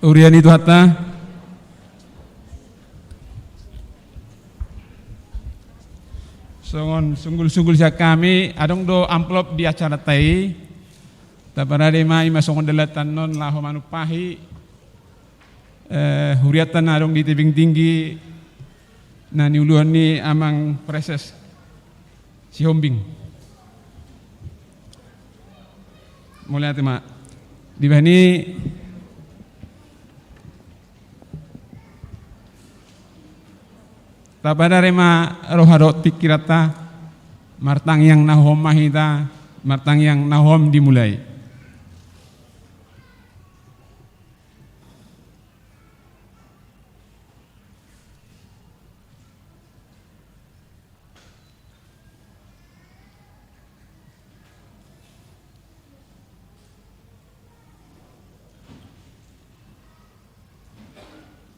Urian itu hatta songon sunggul-sunggul sia kami adong do amplop di acara tai taparade mai masongon delatan non laho manupahi huriatan adong di tebing tinggi na niuluan ni amang preses si Hombing mulai ati mak di bani tapada rema roharot pikirata martang yang nahom mahita martang yang nahom dimulai.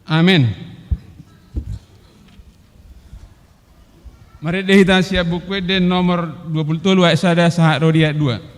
Amin. Mari kita siap buku dan nomor 20 sada sahat rodia 2.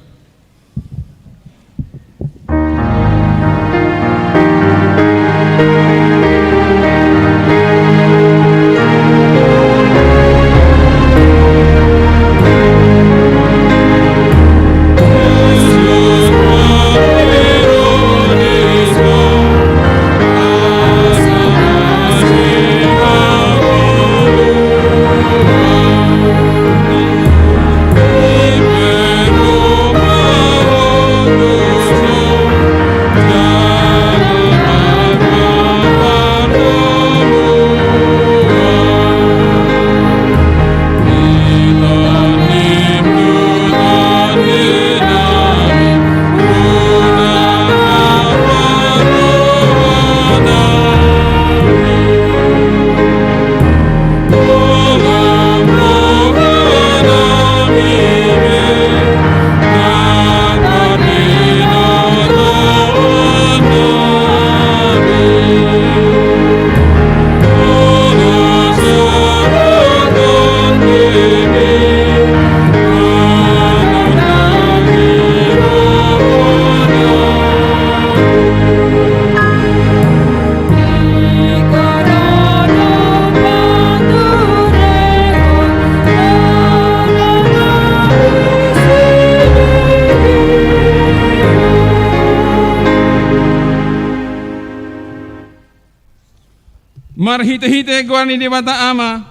Marhite-hite guar ni dewata ama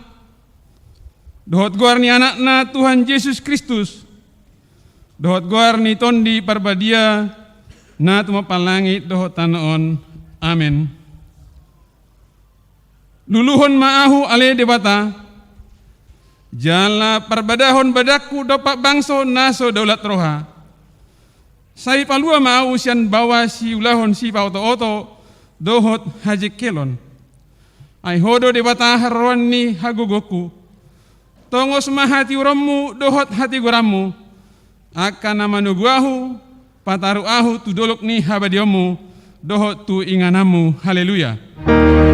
dohot guar ni anakna Tuhan Yesus Kristus dohot guar ni tondi parbadia na tumapalangit dohot tanaon. Amin. Luluhon maahu ale dewata jala parbadahon badaku dopak bangso naso daulat roha sai palua maahu sian bawa si ulahon si pauto-oto dohot haji kelon ai hodo dewata harwan ni hagogoku tongos mahati uramu dohot hati guramu akan nama nuguahu pataru ahu tu dolok ni habadiomu dohot tu inganamu. Haleluya. Haleluya.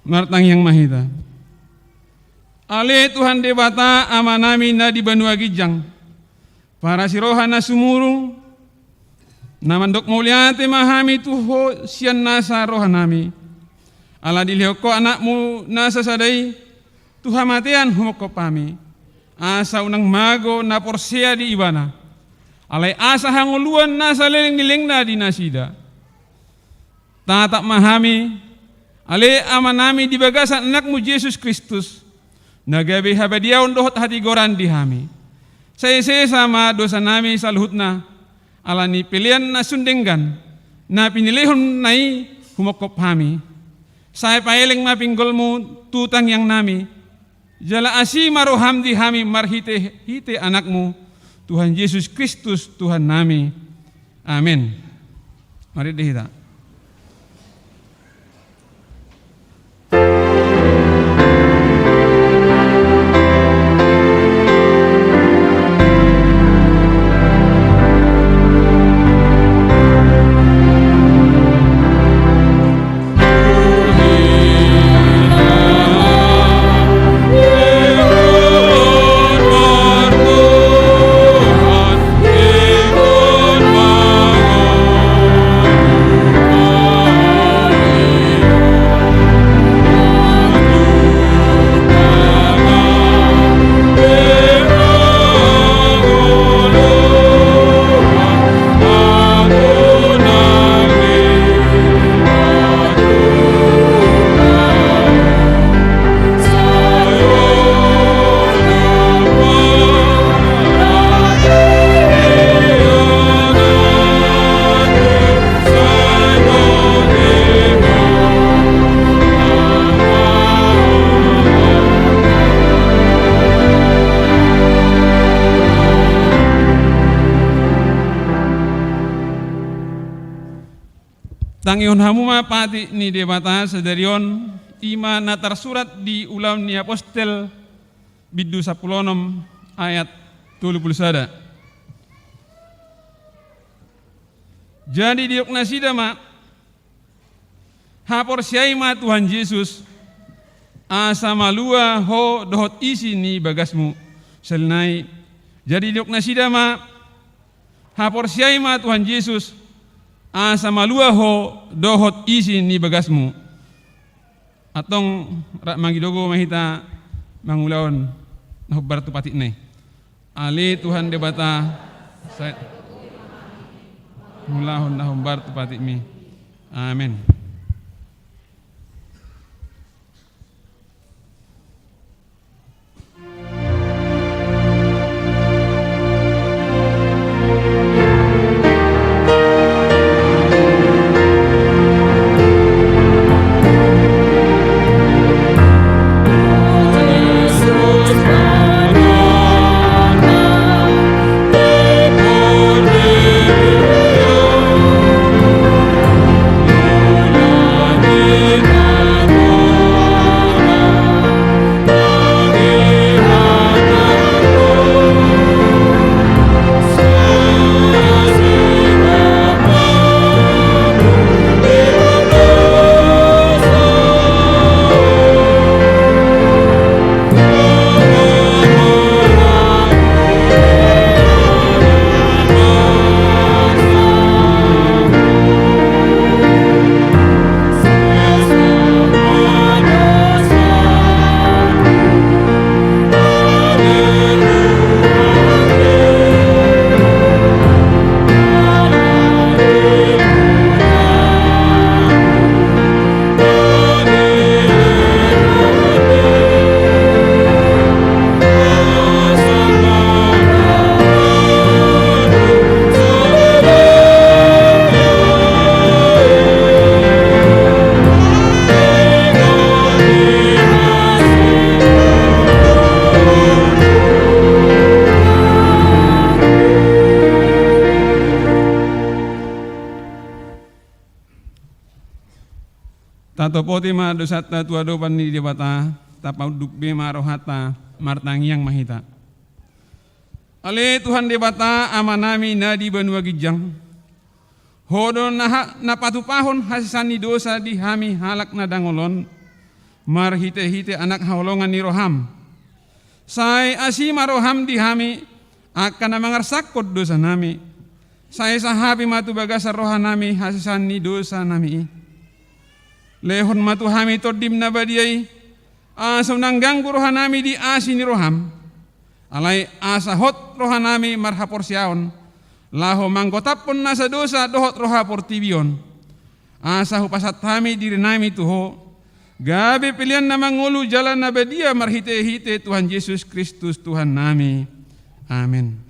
Martang yang mahita ale Tuhan dewata amanami na di Banua Gijang para sirohana sumurung namandok muliate mahami tuho sian nasa rohanami ala dilioko anakmu nasa sadai tuha matean humoko pami asa unang mago na porsia di ibana alai asa hanguluan nasa leleng-leleng na di nasida tatak mahami ale amanami di bagasan anakmu Yesus Kristus nagabe habadiaon dohot hati goran di hami saya sama dosa nami saluhutna alani pilihan na sundenggan na pinilihon nai humokop hami saya paeleng mapinggolmu tutang yang nami jala asi maroham di hami marhite hite anakmu Tuhan Yesus Kristus Tuhan nami. Amin. Mari dihita. Tangion hamuma pati ni debata sedarion ima na tersurat di ulam ni apostel bidu 10 ayat 21. Jadi diok nasidama hapor siaima Tuhan Yesus asa malua ho dohot isi ni bagasmu selnai. Jadi diok nasidama hapor siaima Tuhan Yesus asa malua ho dohot isi ni bagasmu. Atong rak mangidogo mahita mangulaon nahubbar tu patik ne. Ali Tuhan debata mulahon nahubbar tu patik mi. Amin. Tato poti ma dosata tua dopan ni debata tapau dukbe marohata martangiang mahita. Ale Tuhan debata amanami na di Banua Gijang. Hodo na patupahon hasani dosa di hami halak na dangolon. Marhite-hite anak haulongan ni roham. Sai asima roham di hami akan na mangarsakot dosa nami. Sai sahabi matu bagasa roha nami hasani dosa nami. Lehon matu hami todim na badiyay asa nanggang rohanami di asi ni roham alay asa hot rohanami marhapor siaon laho manggotapon na sa dosa dohot rohapor tibion asa hupasat hami diri nami tuho gabi pilihan na mangulu jalan na badiya marhite-hite Tuhan Yesus Kristus Tuhan nami. Amin.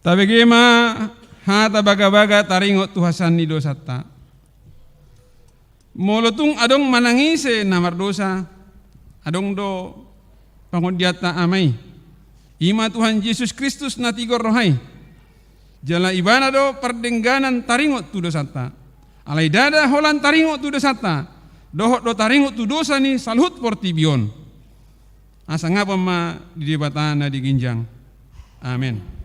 Tabegema hata baga-baga taringot tuhasan ni dosata. Molotung adong manangise namar dosa, adong do pangudyata amay. Ima Tuhan Yesus Kristus na tigor rohay. Jala ibana do perdengganan taringot tu dosata. Alai dada holan taringot tu dosata. Dohot do taringot tu dosa ni salhut portibion. Asa ngapa ma di debatana di ginjang. Amin.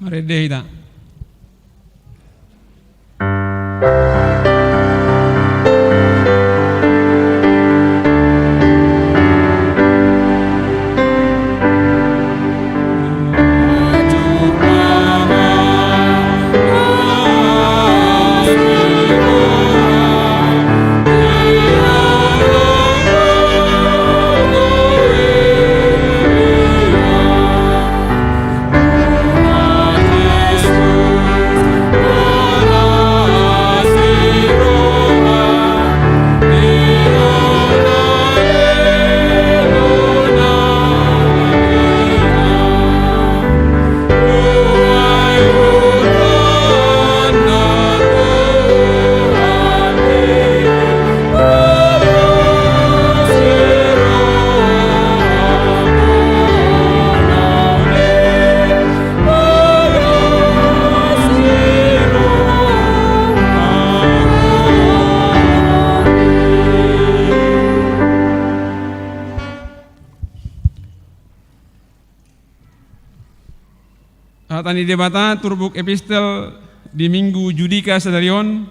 Rede hita. Tani debata turbuk epistel di minggu Judika Sedarion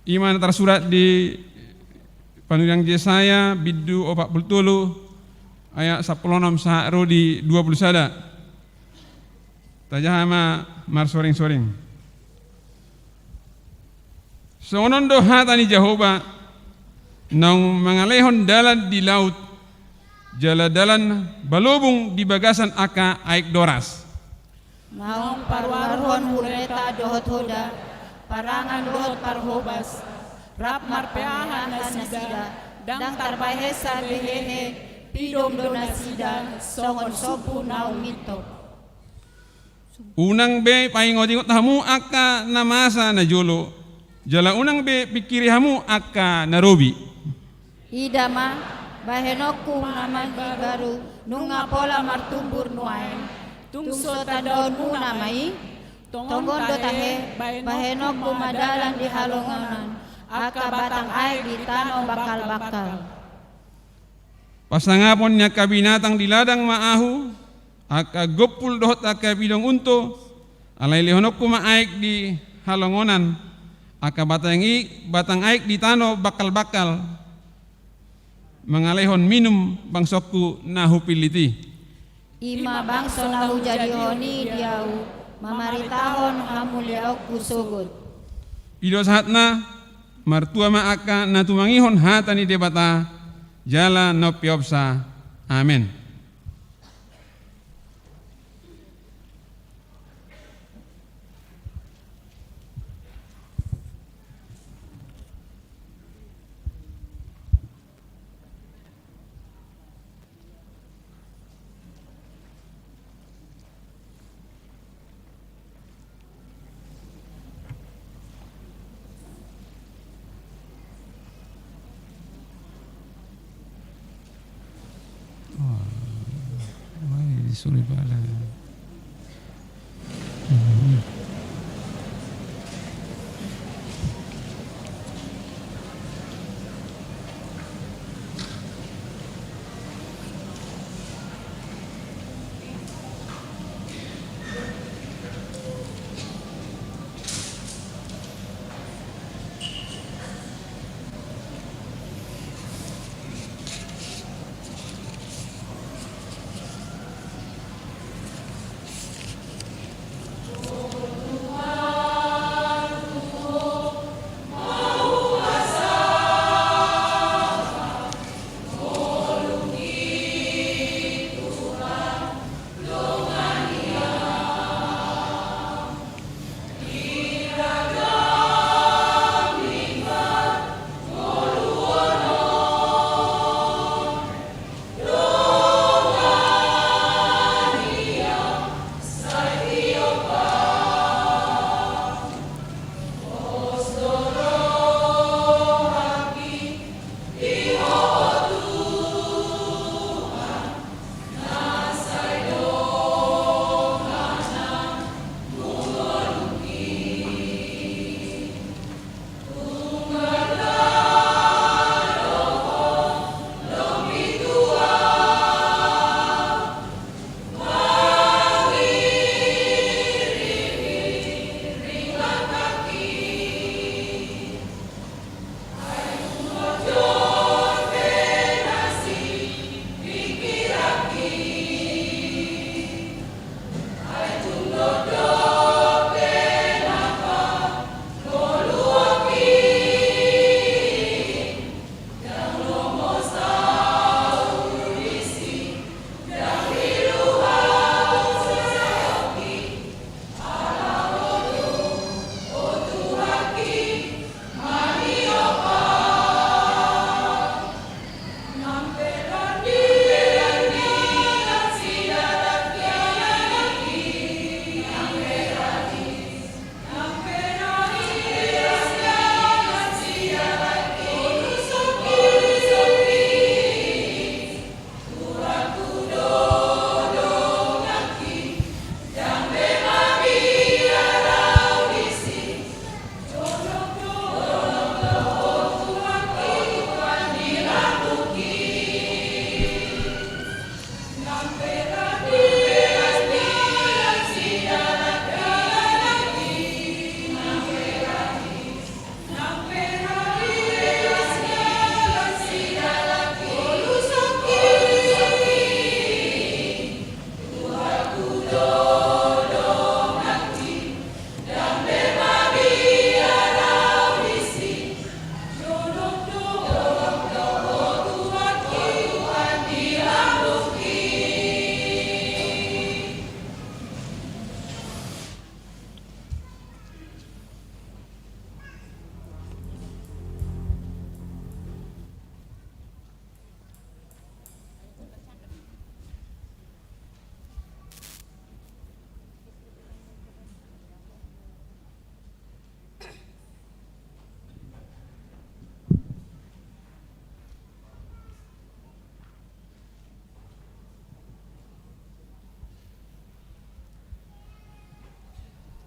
iman tersurat di Panurang Yesaya biddu 40 ayat 16 sahro di 20 sada tajahama mar soring-soring sonon doha tani Jehovah nang mangalehon dalan di laut jala dalan balubung di bagasan aka aik doras naong parwarhon hureta dohot hoda, parangan dohot parhobas, rap marpeahan nasida, dang tarbahesa behehe, pidom do nasida, songon sopu naong mito. Unang be paingot-ingot hamu aka namasa na jolo, jala unang be pikiri hamu aka narobi. Idama, bahenoku naman baru, nunga pola martumbur nuain. Tungso tadaon muna mai, tonggon do tahe, bahenok kumadalan di halonganan, aka batang air di tanong bakal-bakal. Pasangapon niya kabinatang di ladang maahu, aka gopul dohot aka bidong unto, alay lihonok kumaaik di halongonan, aka batang aik di tano bakal-bakal, mengalehon minum bangsokku nahupiliti. Ima bangso nahu jadi honi diau, mamaritahon hamuliau kusugod. Ido sahatna, martua maaka natumangihon hatani debata, jala nopiopsa. Amin. Sulit pala.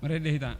Mari deh kita.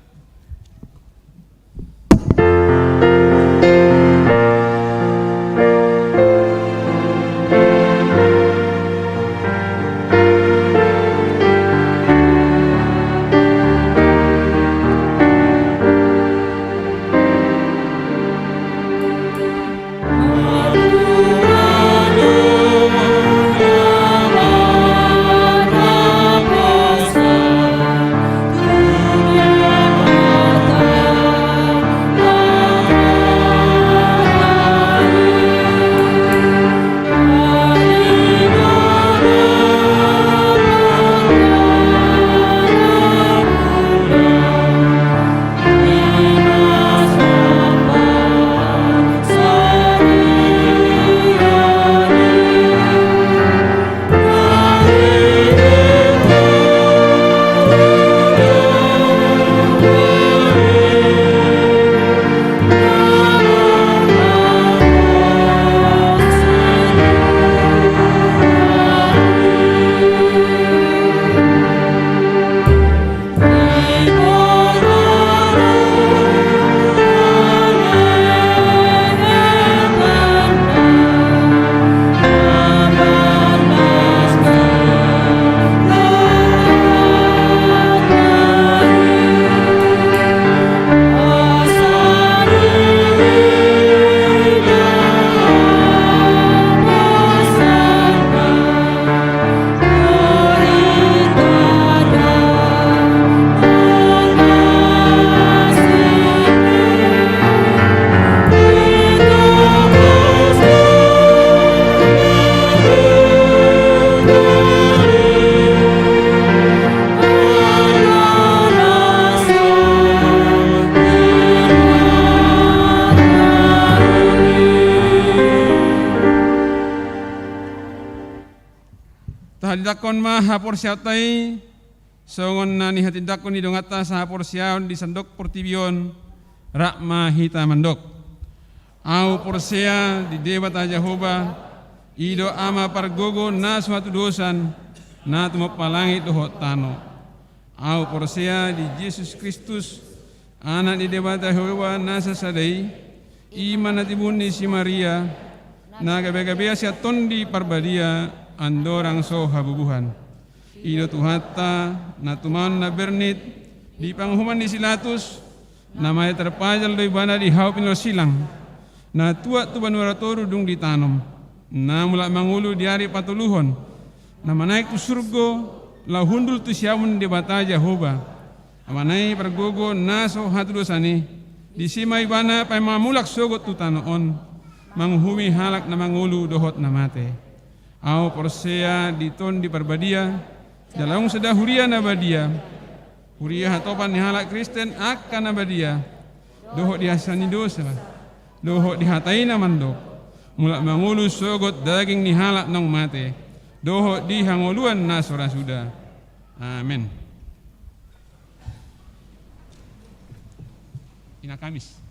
Dakon ma hapor siatai songon nani hati dakon di dongata sa hapor siaon di sandok portibion rakma hita mandok au porsea di dewata Jehovah ido ama pargogo na suatu dosan na tumapalangit dohot tano au porsea di Yesus Kristus anak di dewata Jehovah na sasadai iman natibun ni si Maria na gabe-gabe siya tondi parbadia andorang so habubuhan ido tuhata na tuman na bernit di panghuman di silatus na may terpajal do ibana di haup ino silang na tua tu banwaratoru dung ditanom na mula mangulu di hari patuluhon na manaik tu surgo la hundul tu siamun di bata Jehovah amanai pergogo na so hatu dosani di sima ibana pay mamulak sogot tu tanoon manghumi halak na mangulu dohot na mate au porsea diton di parbadia dalam sedah huria na badia huria hatopan ni halak Kristen akan na badia dohot dihasani dosa dohot dihatai na mandok mulak mangulu sogot daging ni halak nong mate dohot dihangoluan na sora sudah amin. Ina Kamis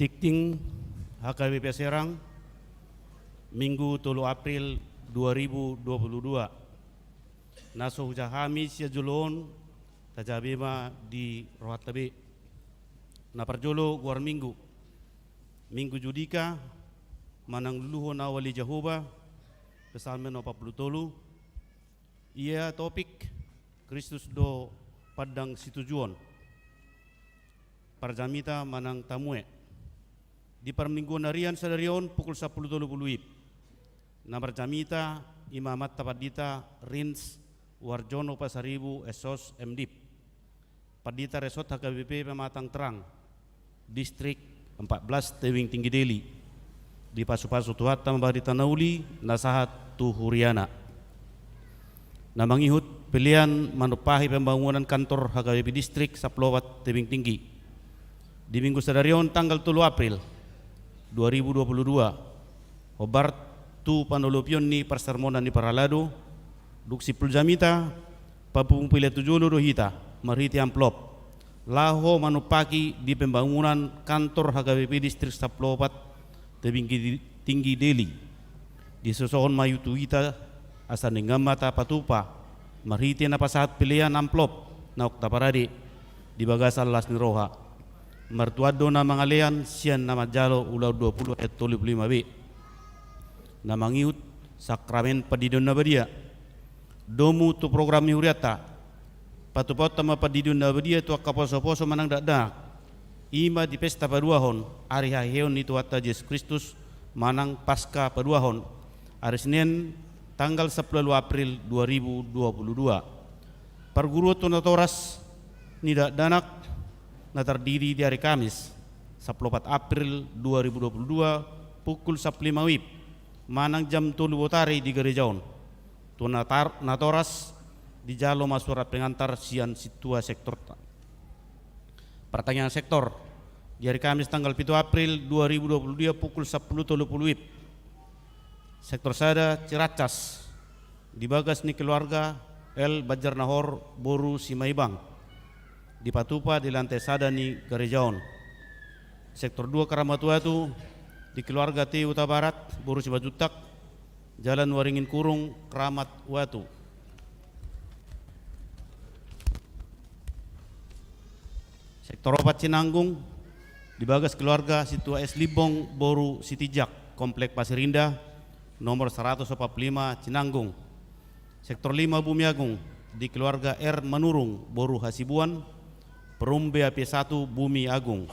Tikting HKBP Serang Minggu 3 April 2022. Naso hujahami siya julon tajabima di rohat tabi. Na parjolo guar minggu. Minggu judika manang luluho na wali Jehovah kesalmen 43. Ia topik Kristus do padang situjuan. Parjamita manang tamue. Di permingguan harian sadarion pukul 10.30 na parjamita imamat tapadita Rins Warjono Pasaribu Esos MDIP. Padita Resort HKBP Pematang Terang Distrik 14 Tewing Tinggi Deli. Di pasu-pasu tuhat tambah di Tanauli Nasahat Tuhuriana. Na mangihut pilihan manupahi pembangunan kantor HKBP Distrik Saplowat Tebing Tinggi. Di minggu sadarion tanggal 3 April 2022, Hobart tu panolopion ni persermonan ni Paralado, duksi puljamita, papumpilya tujulu rohita, mariti amplop. Laho manupaki di pembangunan kantor HKBP Distrik Saplowat Tebing Tinggi Deli. Di sosohon mayutu ita asan ngamata patupa, mariti na pasahat pilihan amplop na oktaparadi di bagasal las ni roha. Mertuado na mangalian sian na majalo ulau 20 ayat 25b. Na mangiut sakramen padidon na badia. Domu tu program ni huriata. Patupot tama padidon na badia tu akaposo-poso manang dakdak. Ima di pesta paduahon ari haheon itu atta Yesus Kristus manang pasca paduahon. Hari Senin tanggal 10 April 2022. Perguru tunatoras nidak danak na terdiri di hari Kamis 14 April 2022 pukul 15 WIB manang jam 3 wotari di gerejaon. Natoras di jalo masurat pengantar sian situa sektor. Pertanyaan sektor di hari Kamis tanggal 7 April 2022 pukul 10.30 WIB. Sektor sada Ciracas di bagas ni keluarga El Bajar Nahor Boru Simaibang. Di Patupa di lantai sada ni gerejaon. Sektor 2 Karamatuatu di keluarga T Uta Barat Boru Sibajutak Jalan Waringin Kurung Keramat Watu. Sektor 4 Cinanggung di bagas keluarga Situa S Libong Boru Sitijak Komplek Pasir Indah nomor 145 Cinanggung. Sektor 5 Bumiagung di keluarga R Manurung Boru Hasibuan Perum BAP1 Bumi Agung.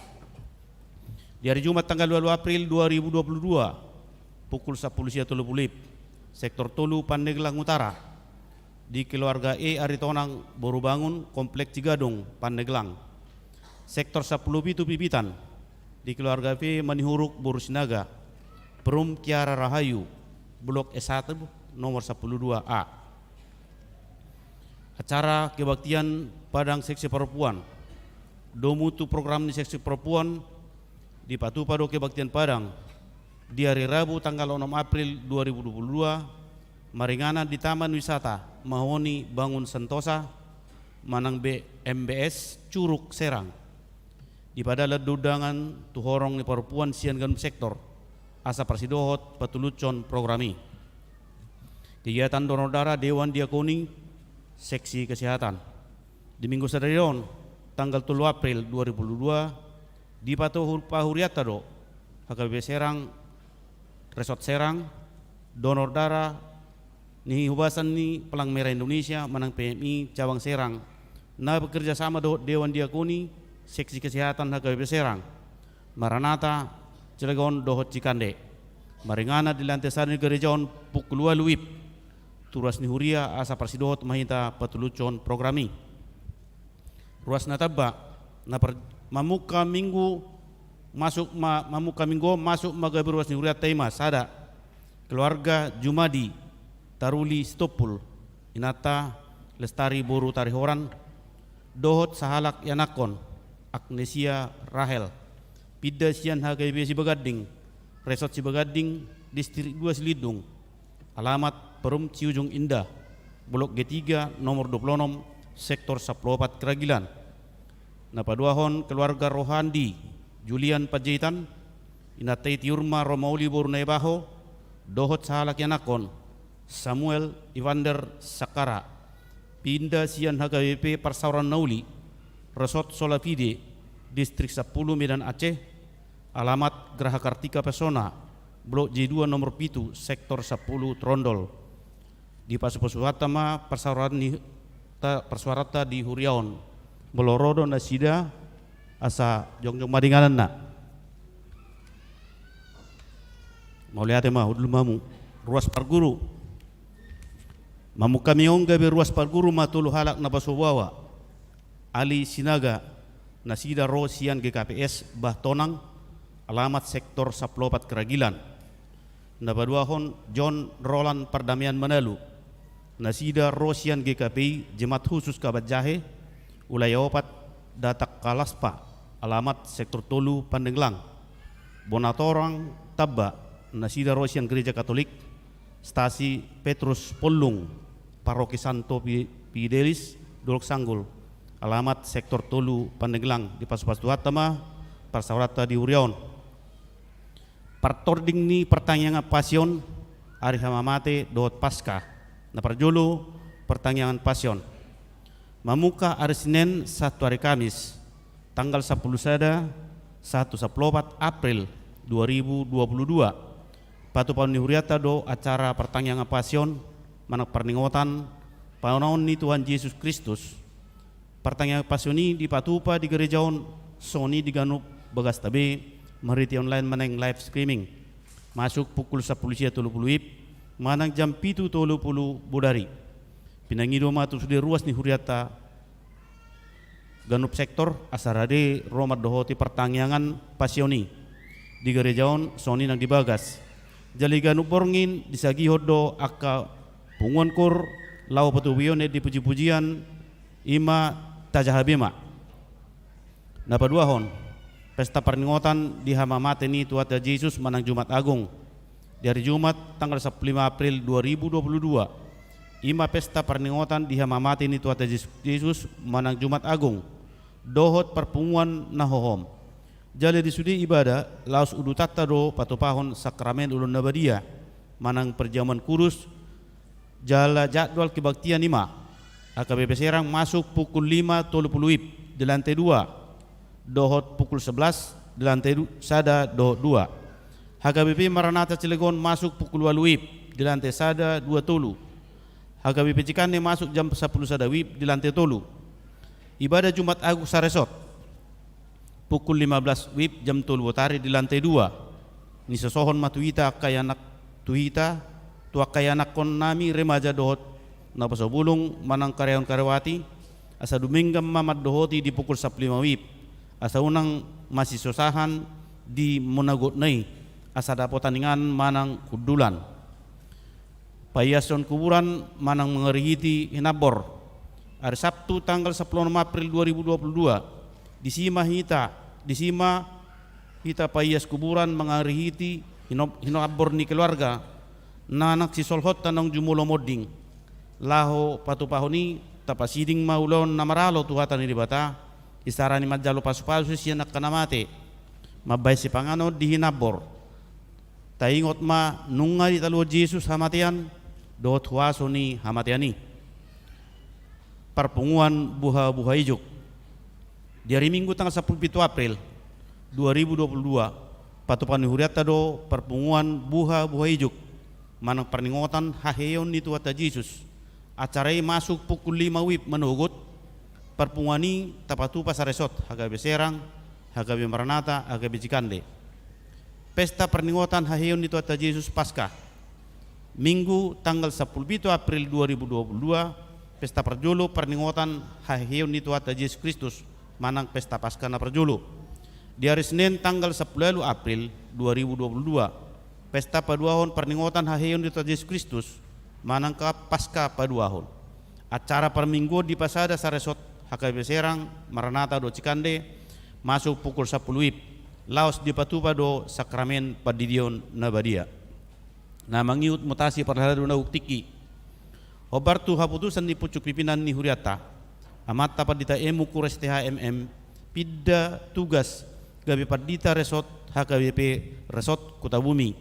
Di hari Jumat tanggal 2 April 2022 pukul 10.30 sektor Tolu Pandeglang Utara di keluarga E Aritonang Boru Bangun Komplek Cigadong Pandeglang. Sektor 10 Pitu Pipitan di keluarga V Manihuruk Boru Sinaga Perum Kiara Rahayu Blok S1 nomor 102A. Acara kebaktian Padang Seksi Perempuan Domutu program di seksi perempuan di Patupado Kebaktian Padang di hari Rabu tanggal 6 April 2022 maringana di Taman Wisata Mahoni Bangun Sentosa Manang MBS Curug Serang. Di pada ledudangan tuhorong ni perempuan sian ganum sektor asa persidohot patulucon programi. Kegiatan donor darah Dewan Diakoni Seksi Kesehatan di minggu sadarion tanggal 3 April 2022 di Pahuriata do HKBP Serang Resort Serang donor darah ni hubasan ni Pelang Merah Indonesia manang PMI cabang Serang na bekerja sama do Dewan Diakoni Seksi Kesehatan HKBP Serang Maranata Cilegon Dohot Cikande maringana di lantai sana gerejaon pukul 2 luip turas ni huria asa persidohot mahita patulucon programi. Ruas nataba na mamuka minggu masuk magabi ruas ni huria tema sada keluarga Jumadi Taruli Stopul Inata Lestari Boru Tarihoran Dohot Sahalak Yanakon Agnesia Rahel Pida Sian HKBP Sibagading Resort Sibagading Distrik 2 Silidung. Alamat Perum Ciujung Indah Blok G3 nomor 26 Sektor Saplopat Keragilan. Napaduahon keluarga Rohandi Julian Pajitan inatay tiurma Romauli Borunay Baho, dohot sa halakyanakon, Samuel Evander Sakara, pinda siyan HKBP Parsauran Nauli, Resort Solapide, Distrik 10 Medan Aceh, alamat Geraha Kartika Pesona, Blok J2 nomor 7, Sektor 10 Trondol. Di Pasupusuhatama persuarata di Huriaon, Belorodo Nasida, asa jongjong madinganan na. Mau lihat mah udul mamu ruas parguru. Mamu kamiong gabe ruas parguru matulu halak na basuwawa. Ali Sinaga Nasida Rosian GKPS Bahtonang, alamat sektor 14 Keragilan. Nabaduahon John Roland Perdamaian Manalu, Nasida Rosian GKPI Jemaat Khusus Kabat Jahe, Ulayaopat Datak Kalaspa, alamat sektor Tolu Pandeglang. Bonatorang Tabba, Nasida Rosian Gereja Katolik, Stasi Petrus Polung, Paroki Santo Fidelis, Dolok Sanggul, alamat sektor Tolu Pandeglang. Di Pasupuhatama Parsaurata di Uriaon. Partording ni pertanyaan pasion hari hamamate dot pasca na parjolo pertanyaan pasion mamuka hari Senin 1 hari Kamis tanggal 10 sada 1 April 2022 patupan ni huriata do acara pertanyaan pasion manak perningotan paunaon ni Tuhan Yesus Kristus. Pertanyaan pasion ini dipatupa di gerejaon Sony di Ganup Bagas Tabe Mariti online manang live streaming masuk pukul 10.30 manang jam 7.30 bodari pinangido matu sudah ruas ni huriata Ganup sektor asarade romat dohoti pertanyaan pasioni di gerejaon Sony nang dibagas jali Ganup borngin disagi hodo akka punguan kur lau patuwione di puji-pujian ima tajahabema napaduahon pesta perninggotan di Hamamate ni Tuhan Yesus manang Jumat Agung. Di hari Jumat tanggal 15 April 2022. Ima pesta perninggotan di Hamamate ni Tuhan Yesus manang Jumat Agung. Dohot perpunguan nahohom. Jali di sudi ibadah laos udu tatado patupahon sakramen ulun nabadia manang perjamuan kurus jala jadwal kebaktian ima. AKBP Serang masuk pukul 5.30 di lantai 2. Dohot pukul 11 di lantai sada dohot 2. HKBP Maranatha Cilegon masuk pukul 8 di lantai sada 2 tolu. HKBP Cikande masuk jam 10 sada wib di lantai tolu. Ibadah Jumat Agung Saresot pukul 15 wib jam tolu wotari di lantai 2. Ni sesohon matuita kayanak tuhita tua kayanak kon nami remaja dohot na pasobulung manang karyawan karyawati asa duminggam mamad dohoti di pukul 15 wib. Asa unang masih sosahan di Monagot Nei asa dapotaningan manang kudulan payason kuburan manang mengerihiti hinabor hari Sabtu tanggal 10 April 2022 di sima hita payas kuburan mengerihiti hinabor ni keluarga nanak si solhot tanong jumulo moding laho patupahoni tapasiding maulon namaralo tuhatan ni bata isarani majalo pasu-pasu siya nakanamate mabay si pangano di hinabor taingot ma nunga di talo Jesus hamatian dot huaso ni hamatiani perpunguan buha ijuk di hari Minggu tanggal 17 April 2022 patupan huriata do perpunguan buha ijuk manang perningotan haheyon ni Tuhan Yesus acarai masuk pukul 5 wib menugut perpunguani tapatu pasaresot HKB Serang, HKB Maranatha, HKB Cikande. Pesta perninggotan haheyon itu Tuhan Yesus Paskah. Minggu tanggal 17 April 2022 pesta perjolo perninggotan haheyon itu Tuhan Yesus Kristus manang pesta Paskah na perjolo. Di hari Senin tanggal 10 April 2022 pesta paduahon perninggotan haheyon itu Tuhan Yesus Kristus manang ka Paskah paduahon. Acara per minggu di pasada Saresot HKB Serang, Maranatha do Cikande masuk pukul 10 wib. Laos di patupa do sakramen padidion nabadia. Na mangiut mutasi perhalado na uktiki. Obartu haputusan di pucuk pimpinan ni huriata. Amat tapat dita emu kures THMM pidda tugas gabi Pardita Resort HKBP Resort Kota Bumi.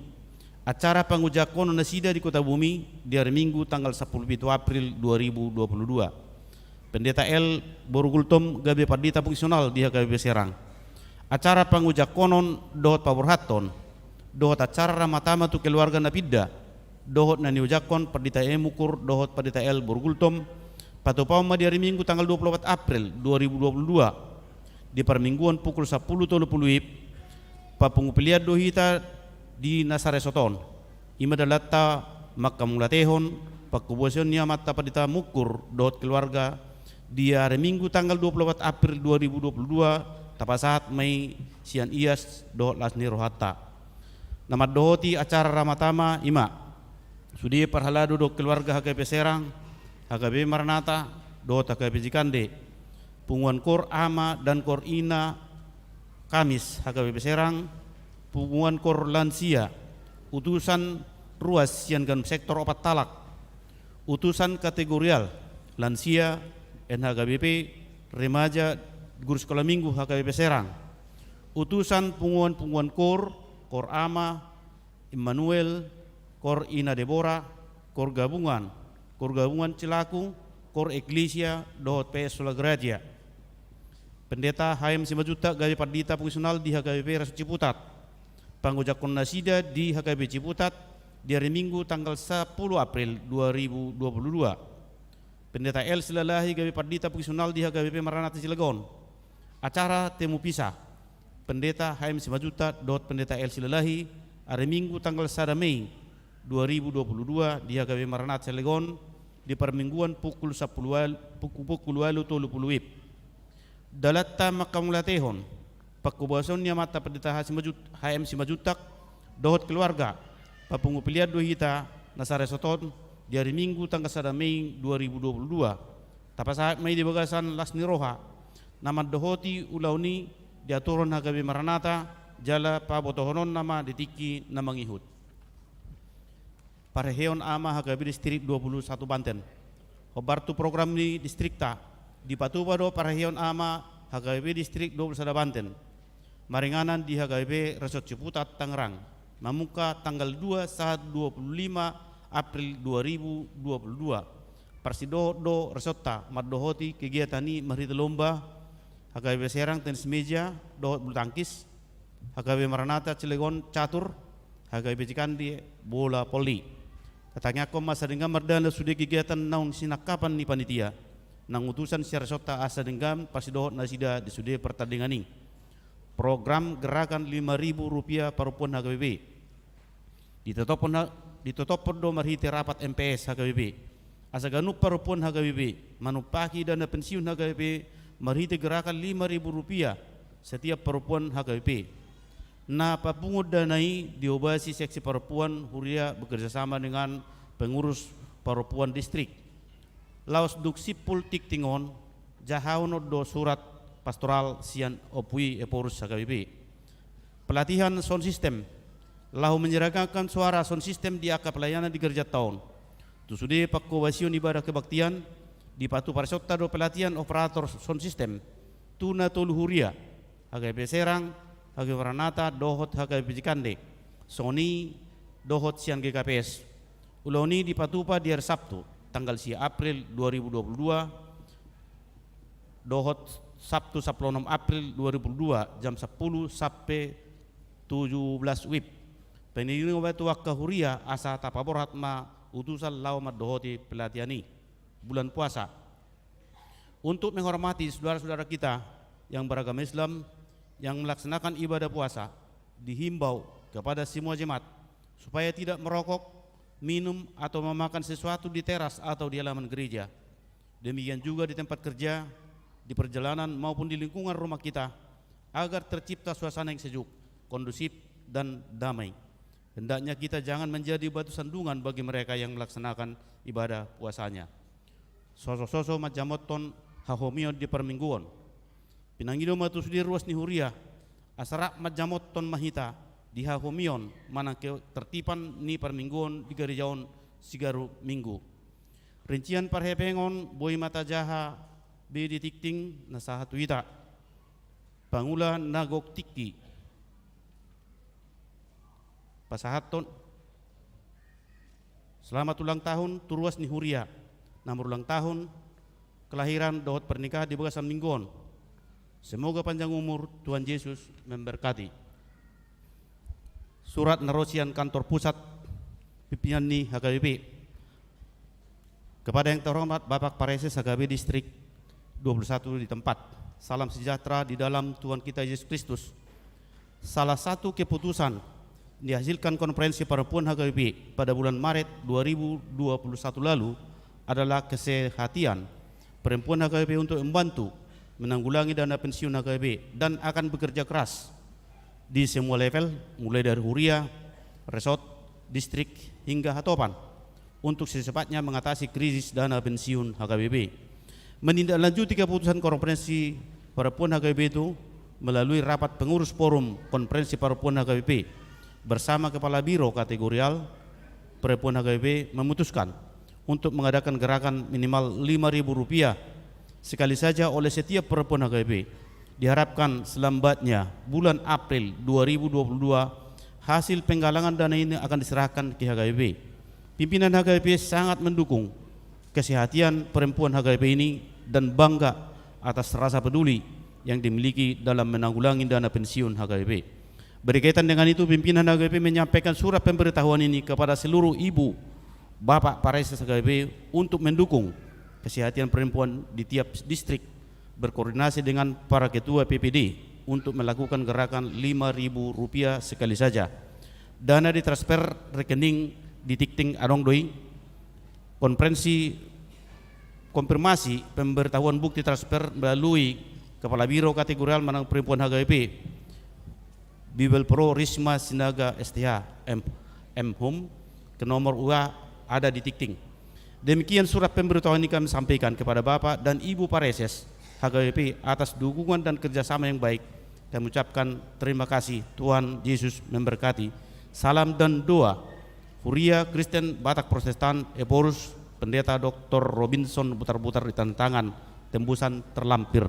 Acara pengujakonon nasida di Kota Bumi di hari Minggu tanggal 10 April 2022. Pendeta L. Borugultom gabi Pardita Fungsional di HKBP Serang. Acara pengujakonon dohot paborhaton, dohot acara ramatama tu keluarga napidda, dohot nani ujakon Pardita Mukur, dohot Pardita L. Borugultom, patupama di hari Minggu tanggal 24 April 2022. Di permingguan pukul 10.30 papungupilian dohita di Nasaresoton ima dalata makamulatehon pakubuasion niya mata Pardita Mukur dohot keluarga di hari Minggu tanggal 24 April 2022 tapasahat may sian ias dohot lasni rohata nama dohoti acara ramatama ima sudi parhalado do keluarga HKP Serang HKP Maranata dohot HKP Jikande Punguan Kor Ama dan Kor Ina Kamis HKBP Serang, Punguan Kor Lansia, utusan ruas yang sektor opat talak, utusan kategorial Lansia NHKBP Remaja Guru Sekolah Minggu HKBP Serang, utusan Punguan Kor, Kor Ama, Immanuel, Kor Ina Deborah, Kor Gabungan Cilaku, Kor Eklesia, Dohot PS Sulagraja. Pendeta HM Simajuta gabi Pardita Fungsional di HKBP Resort Ciputat. Pengujakon nasida di HKBP Ciputat di hari Minggu tanggal 10 April 2022. Pendeta L. Silalahi gabi Pardita Fungsional di HKBP Maranata Cilegon. Acara temu pisah. Pendeta HM Simajuta dot Pendeta L. Silalahi hari Minggu tanggal 1 Mei 2022 di HKBP Maranata Cilegon di permingguan pukul 10.30 WIB. Dalata makamulatehon pakubason niya mata Pendeta HM Simajutak dohot keluarga papungupilian dohita Nasaresoton di hari Minggu tanggal 1 Mei 2022 tapasahat may dibagasan lasni roha nama dohoti ulauni diaturon HKB Maranata jala pabotohonon nama ditiki na mangihut pareheon ama HKB Distrik 21 Banten hobartu program di distrikta di Patupado pareheon ama HKBP Distrik 21 Banten maringanan di HKBP Resort Ciputat Tangerang mamuka tanggal 25 April 2022 Parsido Resorta Madohoti kegiatan ini merita lomba HKBP Serang tenis meja dohot bulu tangkis HKBP Maranata Cilegon catur HKBP Cikandi bola poli katanya ko masa dengan merdana sudah kegiatan naun sinakapan ni panitia nang utusan secara sota asa denggam pasidohot nasida di sude pertandingan ini program gerakan Rp5.000 parupun HKBP ditotopon do marhiti rapat MPS HKBP asa ganup parupun HKBP manupaki dana pensiun HKBP marhiti gerakan Rp5.000 setiap parupun HKBP na papungud danai diobasi seksi perempuan Huria bekerjasama dengan pengurus perempuan distrik Laos duk sipul tik tingon jahauno do surat pastoral sian opui eporus HKBP. Pelatihan sound system lahu menyeragakan suara sound system di akap pelayanan di gereja tahun. Tusude pakkubasion ibadah kebaktian di patu parsota do pelatihan operator sound system tuna toluhuria HKBP Serang, HKBP Maranata, dohot HKBP Jikande, Sony dohot sian GKPS. Uloni di Patupa di hari Sabtu tanggal 10 April 2022 dohot Sabtu 16 April 2022 jam 10 sampai 17 WIB penilaian watu wakahuria asa tapaborhat ma utusan lawmat dohoti pelatihan ini bulan puasa untuk menghormati saudara-saudara kita yang beragama Islam yang melaksanakan ibadah puasa dihimbau kepada semua jemaat supaya tidak merokok minum atau memakan sesuatu di teras atau di halaman gereja. Demikian juga di tempat kerja, di perjalanan maupun di lingkungan rumah kita agar tercipta suasana yang sejuk, kondusif dan damai. Hendaknya kita jangan menjadi batu sandungan bagi mereka yang melaksanakan ibadah puasanya. Sosok-sosok majamoton hahomion di permingguan. Pinangido matusudi ruas ni huria asara majamoton mahita di hahomion mana tertipan ni permingguan di gerejaon sigaru minggu. Rincian parhepengon boy mata jaha be di tikting nasaha tuita. Pangula Nagok Tiki, Pasahaton. Selamat ulang tahun Turuas ni Huria, nomor ulang tahun kelahiran dohot pernikahan di Bagasan Minggon. Semoga panjang umur, Tuhan Yesus memberkati. Surat Narosian Kantor Pusat Pimpinan ni HKBP. Kepada yang terhormat Bapak Pareses HKBP Distrik 21 di tempat. Salam sejahtera di dalam Tuhan kita Yesus Kristus. Salah satu keputusan dihasilkan konferensi perempuan HKBP pada bulan Maret 2021 lalu adalah kesehatan perempuan HKBP untuk membantu menanggulangi dana pensiun HKBP dan akan bekerja keras di semua level mulai dari Huria, Resort, Distrik hingga Hatopan untuk secepatnya mengatasi krisis dana pensiun HKBP. Menindaklanjuti keputusan konferensi perempuan HKBP itu melalui rapat pengurus forum konferensi perempuan HKBP bersama Kepala Biro Kategorial Perempuan HKBP memutuskan untuk mengadakan gerakan minimal Rp5.000 sekali saja oleh setiap perempuan HKBP. Diharapkan selambatnya bulan April 2022 hasil penggalangan dana ini akan diserahkan ke HKBP. Pimpinan HKBP sangat mendukung kesehatan perempuan HKBP ini dan bangga atas rasa peduli yang dimiliki dalam menanggulangi dana pensiun HKBP. Berkaitan dengan itu, pimpinan HKBP menyampaikan surat pemberitahuan ini kepada seluruh ibu, bapak Pareses HKBP untuk mendukung kesehatan perempuan di tiap distrik, berkoordinasi dengan para ketua PPD untuk melakukan gerakan Rp5.000 sekali saja. Dana ditransfer rekening di Tikting Arongdoi. Konfirmasi pemberitahuan bukti transfer melalui Kepala Biro Kategorial Menang Perempuan HKBP Bibel Pro Risma Sinaga STH M Home ke nomor UA ada di Tikting. Demikian surat pemberitahuan ini kami sampaikan kepada Bapak dan Ibu Pareses HKBP atas dukungan dan kerjasama yang baik. Kami ucapkan terima kasih. Tuhan Yesus memberkati. Salam dan doa. Huria Kristen Batak Protestan Eborus Pendeta Dr. Robinson putar-putar di tangan tembusan terlampir.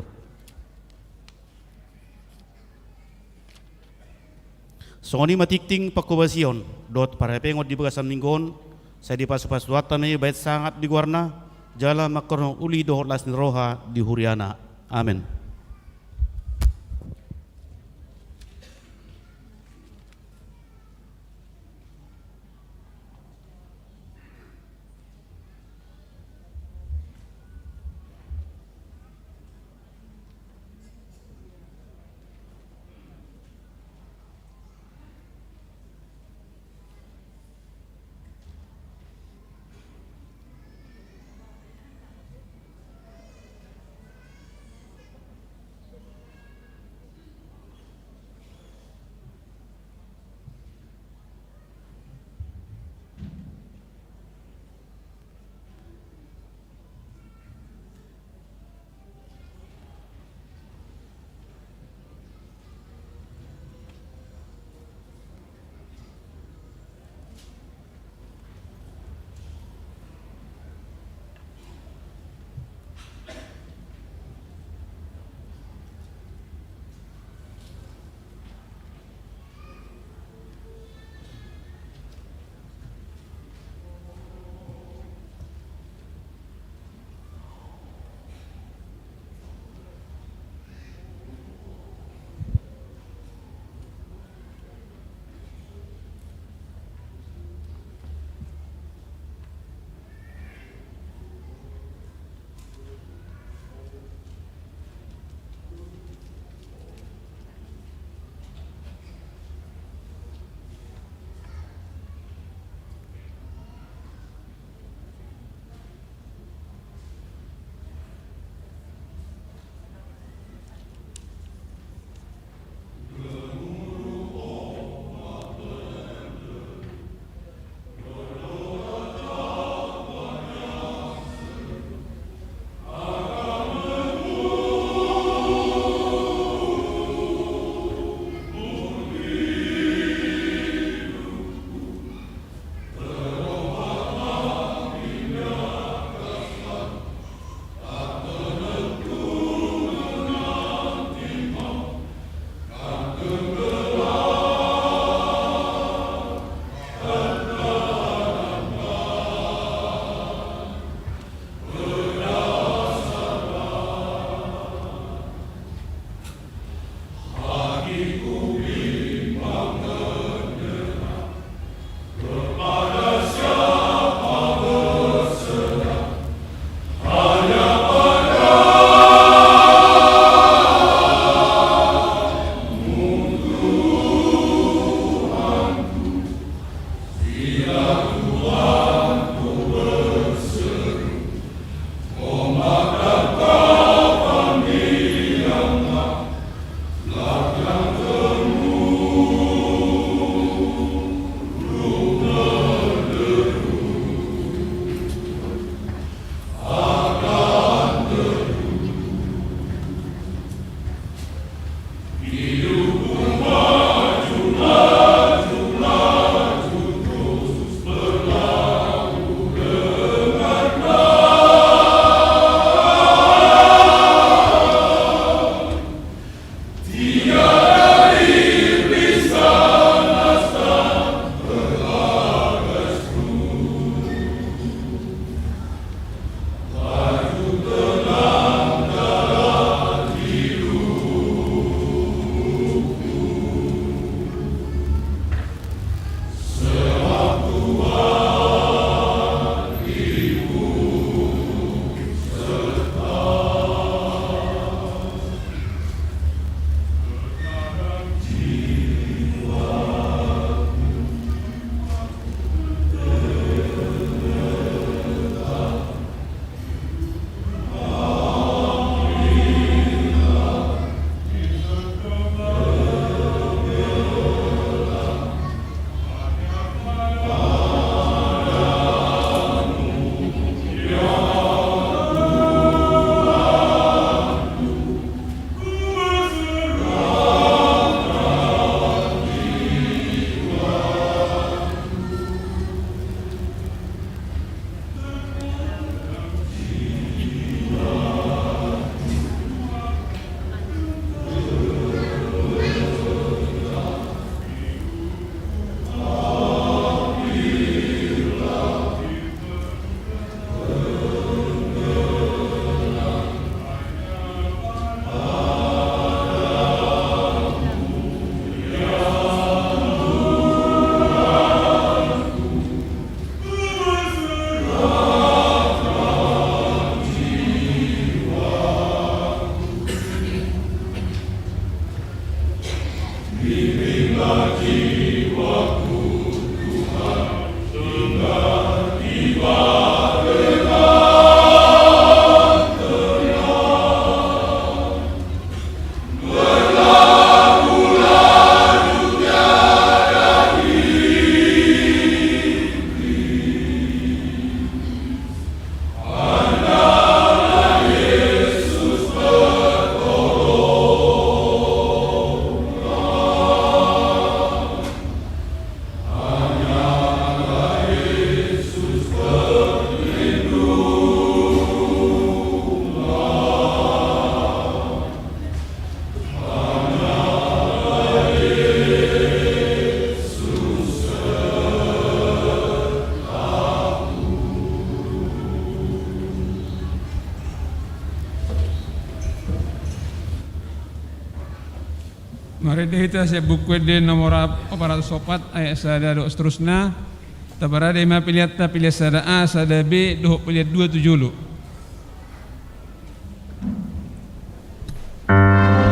Songoni matikting pakubasion dot para pengot di Bagasan Minggon saya di pas-pas duatan ini bait sangat di guarna jala makarno uli dohot las roha di Huriana. Amin. Mari kita saya buku di nomor 404 ayat sada do seterusnya. Tabarade ma pilihat pilih sada A, sada B, doh pilihat 27 lu. Para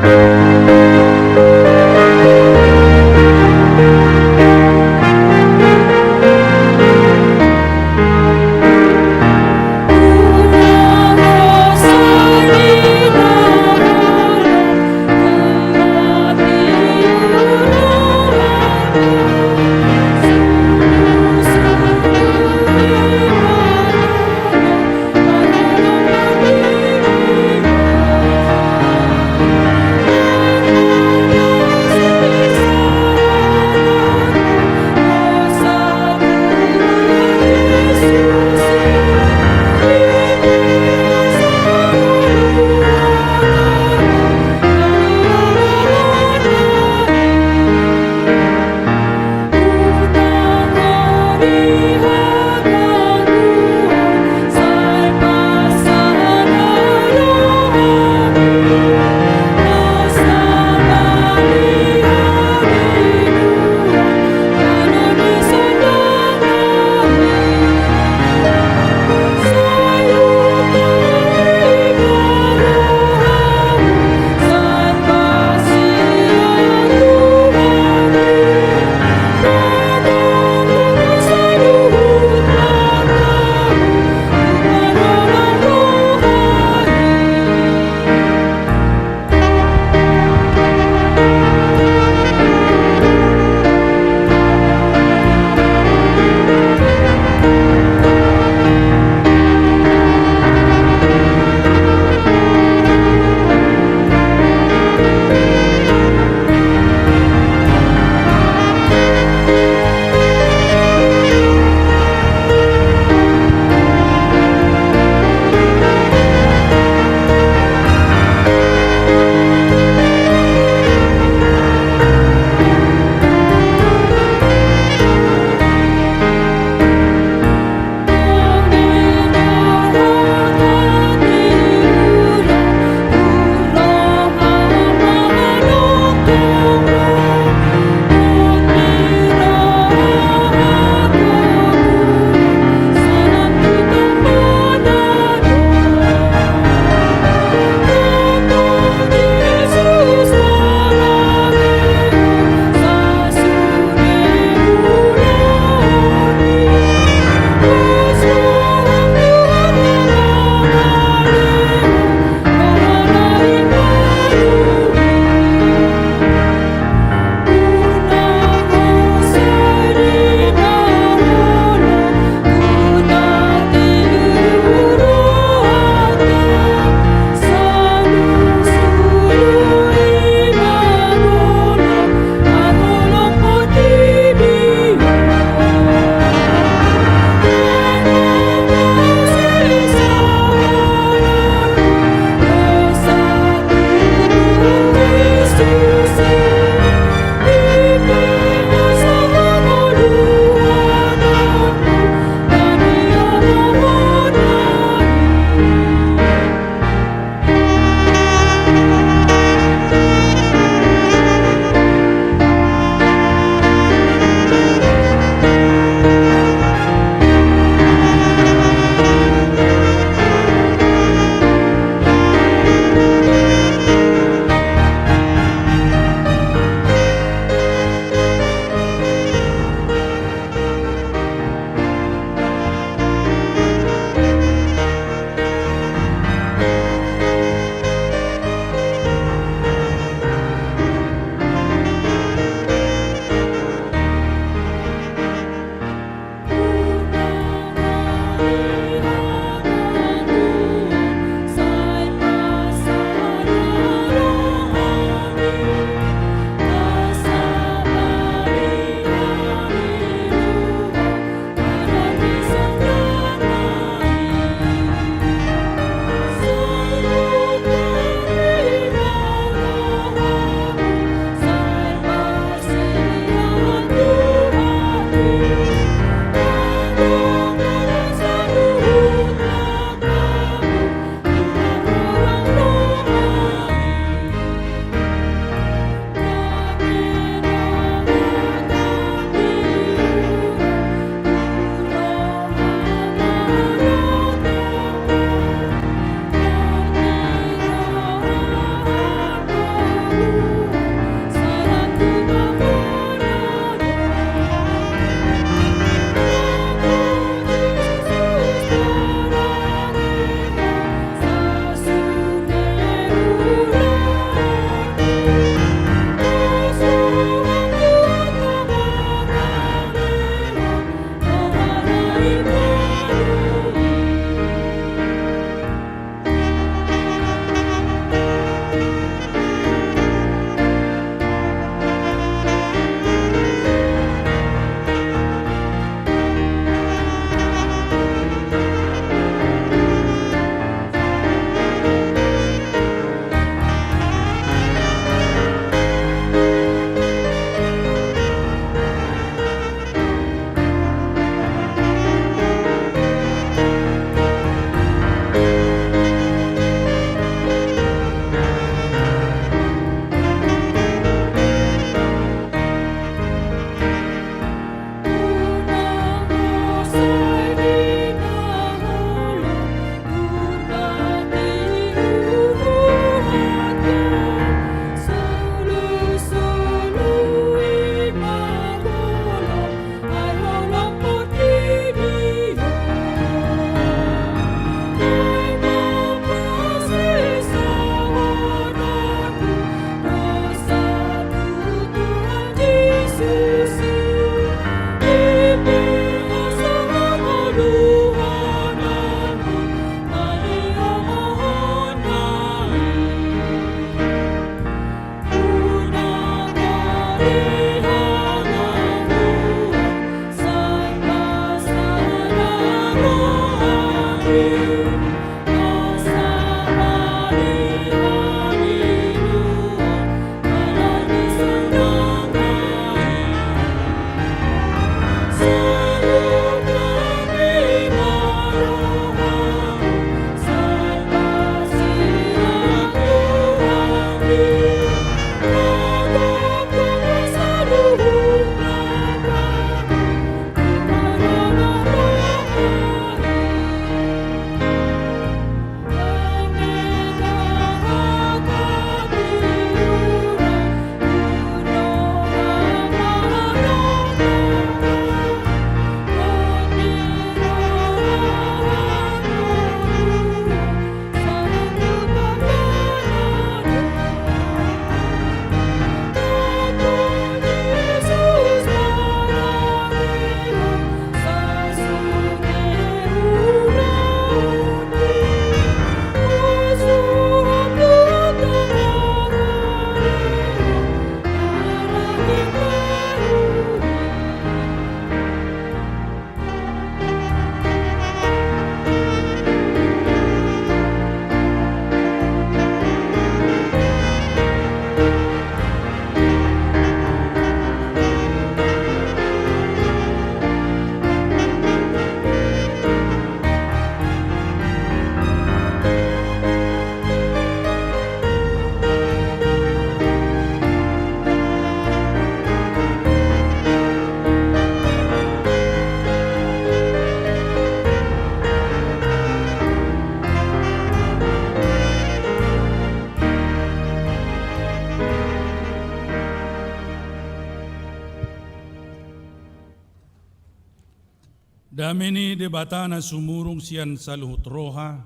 Dameni debatana sumurung sian saluhut roha,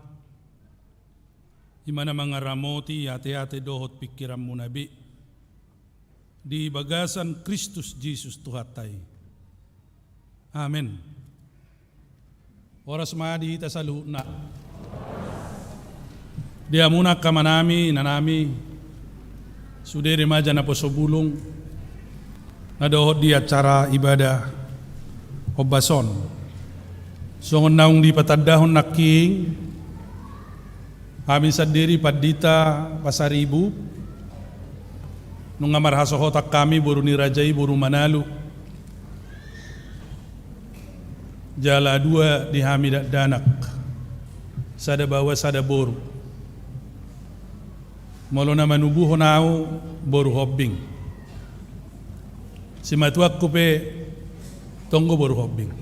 imana mangaramoti hati-hati dohot pikiran munabi, di bagasan Kristus Yesus Tuhatai. Amin. Oras madi ita saluhut na. Dia muna kamanami, nanami, sudah remaja na po sobulong, na dohot di acara ibadah obason. So naung di patadahon naking amin sendiri padita pasaribu nung amarhasohotak kami buru ni rajai buru manalu jala dua di hamidak danak sada bawa sada boru molo na manubuho nao boru hobbing si matuak kupe tonggo boru hobbing.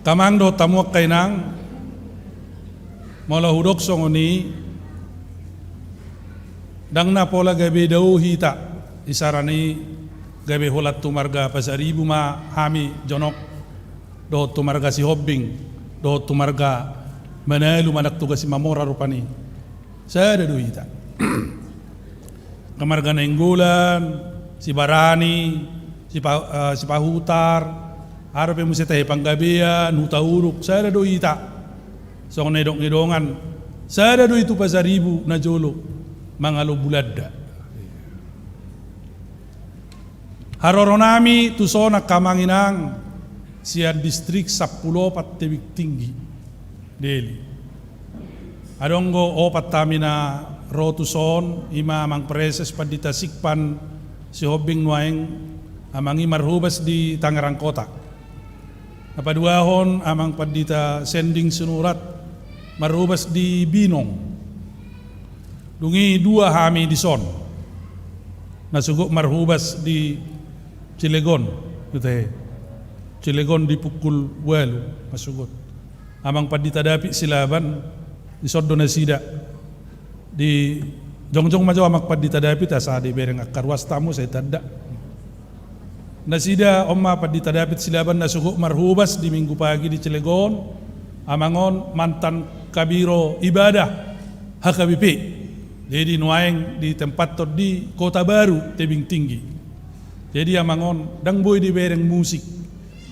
Kamangdo tamuak kainang mola hudok songoni dang na pola gabe daw hita isarani gabe holat tumarga pasaribu ma hami jonok do tumarga si hobbing do tumarga manalu manak tugas si mamora rupani sada do hita kamarga na inggulan si barani si pahutar harap yang mesti tahu panggabian, hutauruk, saya ada doi tak, soal nedong-nedongan, saya ada doi itu pasaribu na jolo, mangalo bulada. Haroronami tu sona kamanginang, sian distrik 10 Tebing Tinggi, Delhi. Adonggo opat tamina rotuson, ima mang preses pandita sikpan si hobbing nuaeng, amangi marhubas di Tangerang Kota. Napaduahon amang pandita sending sunurat marubas di Binong. Dungi dua hami di son. Nasugok marhubas di Cilegon. Cilegon di pukul walu masugot. Amang pandita dapi silaban di soddo na sida. Di jongjong majo amak pandita dapi asa di bereng akarwas tamu saya tada. Nasida omma padita dapit silaban na sugo marhubas di minggu pagi di Cilegon amangon mantan kabiro ibadah HKBP jadi nuaeng di tempat to di Kota Baru Tebing Tinggi jadi amangon dang boy di bereng musik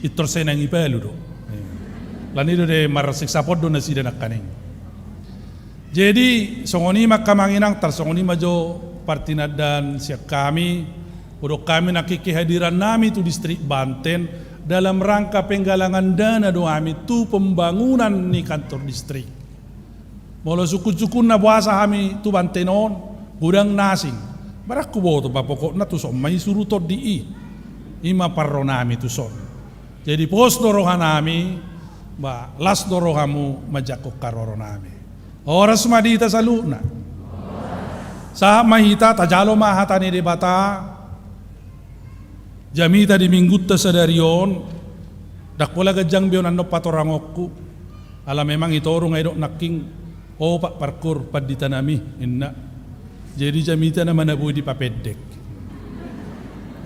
itor senang ipalu do lanido de marsiksa poddo nasida nakkaneng jadi songoni makamanginang tarsongoni majo partinad dan siap kami Udok kami nakikihadiran nami tu distrik Banten dalam rangka penggalangan dana doami tu pembangunan ni kantor distrik. Molo suku-suku na buasa kami tu Bantenon gudang nasing. Barak kubo tu papokok na tu som may suruto di ima parro nami tu son. Jadi pos dorohan nami ba las dorohamu majakok karoro nami. Oras madita saluna. Sa mahita tajalo mahatani di bata. Jamita di minggutta sadarion dakpola gajang bion anno patorangokku ala memang itorong aidok naking pak parkur padita nami inna jadi jamita na manabuy di papedek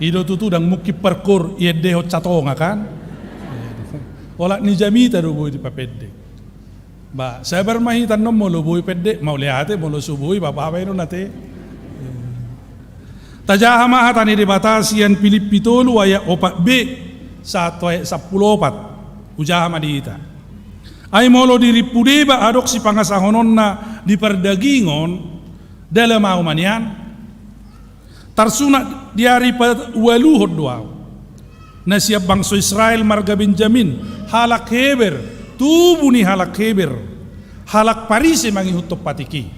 ido tutu dang mukip parkur iedde hot catonga kan ola ni jamita do buy di papedek ba sabar mahitan no mo lubuy pedde mau liate mo lo subuy bababay no nate Tajahama hatani di batasian Pilip pitolu aya opak B 1:14 ujahama diita. Ay molo diripudeba adok si pangasahonon na di perdagingon dalam aumanian tarsuna diari pa waluhod duaw na siap bangso Israel marga Benjamin halak heber tubuh ni halak heber halak parise mangihutop patiki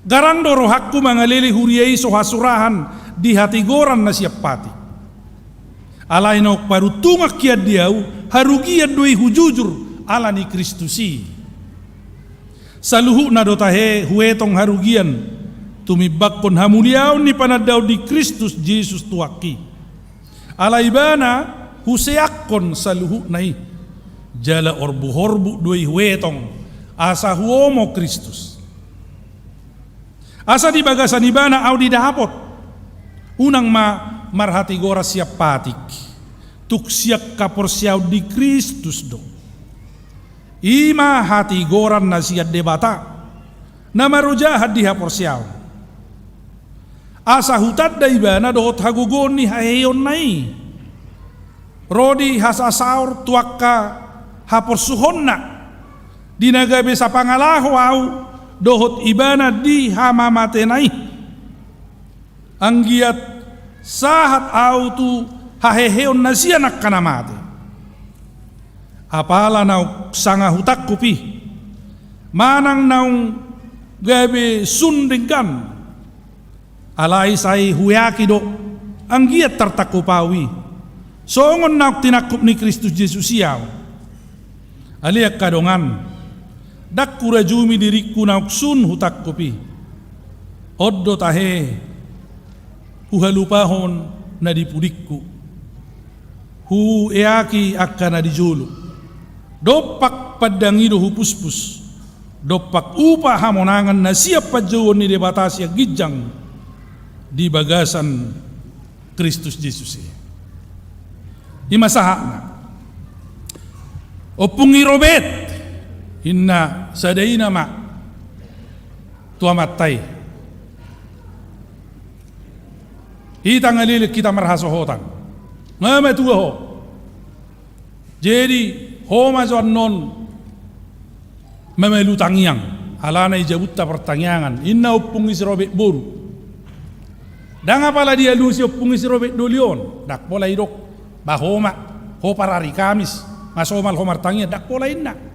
garang doro hakku mangalili huriyai sohasurahan di hati goran na siap pati. Alay na parutungak kiad diaw harugian doi hujujur ala ni Kristusi. Saluhu na dotahe huetong harugian tumibak kon hamuliaw ni panadaw di Kristus Jesus tuaki. Alay bana huseak kon saluhu nai jala orbu-horbu doi huetong asa huomo Kristus. Asa di bagasan ibana au di dahapot unang marhati gora siap patik. Tuk siap kaporsiaw di Kristus do. Ima hati goran na siap debata. Na marujahat di haporsiaw. Asa hutat da ibana dohot hagugon ni haheyon nai. Rodi hasasaur tuakka haporsuhon na. Dinagabe sa pangalaho au dohot ibana di hamamatenay. Ang giat sahat au tu haheheon na siya nakkanamate. Apala na sanga hutak kupi. Manang naung gabe sundingkan. Alay say huyaki do. Ang giat tartakupawi. Songon na tinakup ni Kristus Jesus siyaw. Aliak kadongan. Dakku rajumi diriku nauksun hutak kopi. Oddo tahe huhalupahon na dipudikku. Hu eaki akka na dijulu. Dopak padangido hupuspus. Dopak upa hamonangan na siap pajuon ni debatasi gijang di bagasan Kristus Yesus. Imasaha na. Opungi robet. Inna sadaina ma tua matai. Ita ngalili kita marhasohotan. Ngame tua ho. Jadi homa joan non memelu tangiang. Alana ijabutta pertanyaan. Inna upungi sirobek boru. Dang apala dia lusi upungi sirobek dolion. Dak pola idok bahoma ho parari kamis. Masomal homar tangia dak pola inna.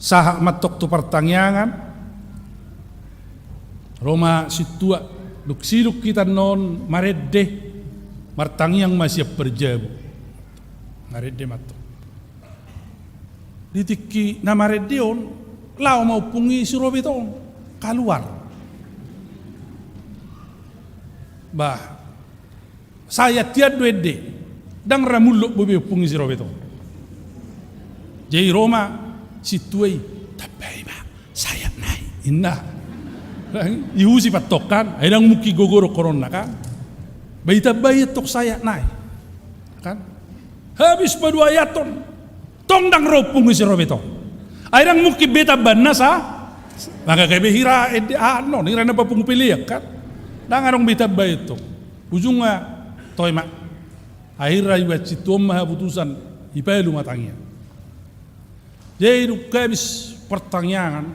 Sahak matok tu pertanyaan Roma situa duk siluk kita non maredde martangiang masih perjabu maredde matok ditiki na maredde on lau mau pungi sirobeton keluar bah saya tiada duede dang ramuluk bobe pungi sirobeton jadi Roma situai tapi ba saya naik inna iusi patokan ayang muki gogoro corona kan bayi tabai tok saya naik kan habis pada ayaton tong dang ropung si robeto ayang muki beta banna sa maka kayak hira non hira na papung pilih kan dang arong beta bayi tok ujungnya toy mak akhirnya iwat situ mah putusan ipelu matangnya. Jadi habis pertanyaan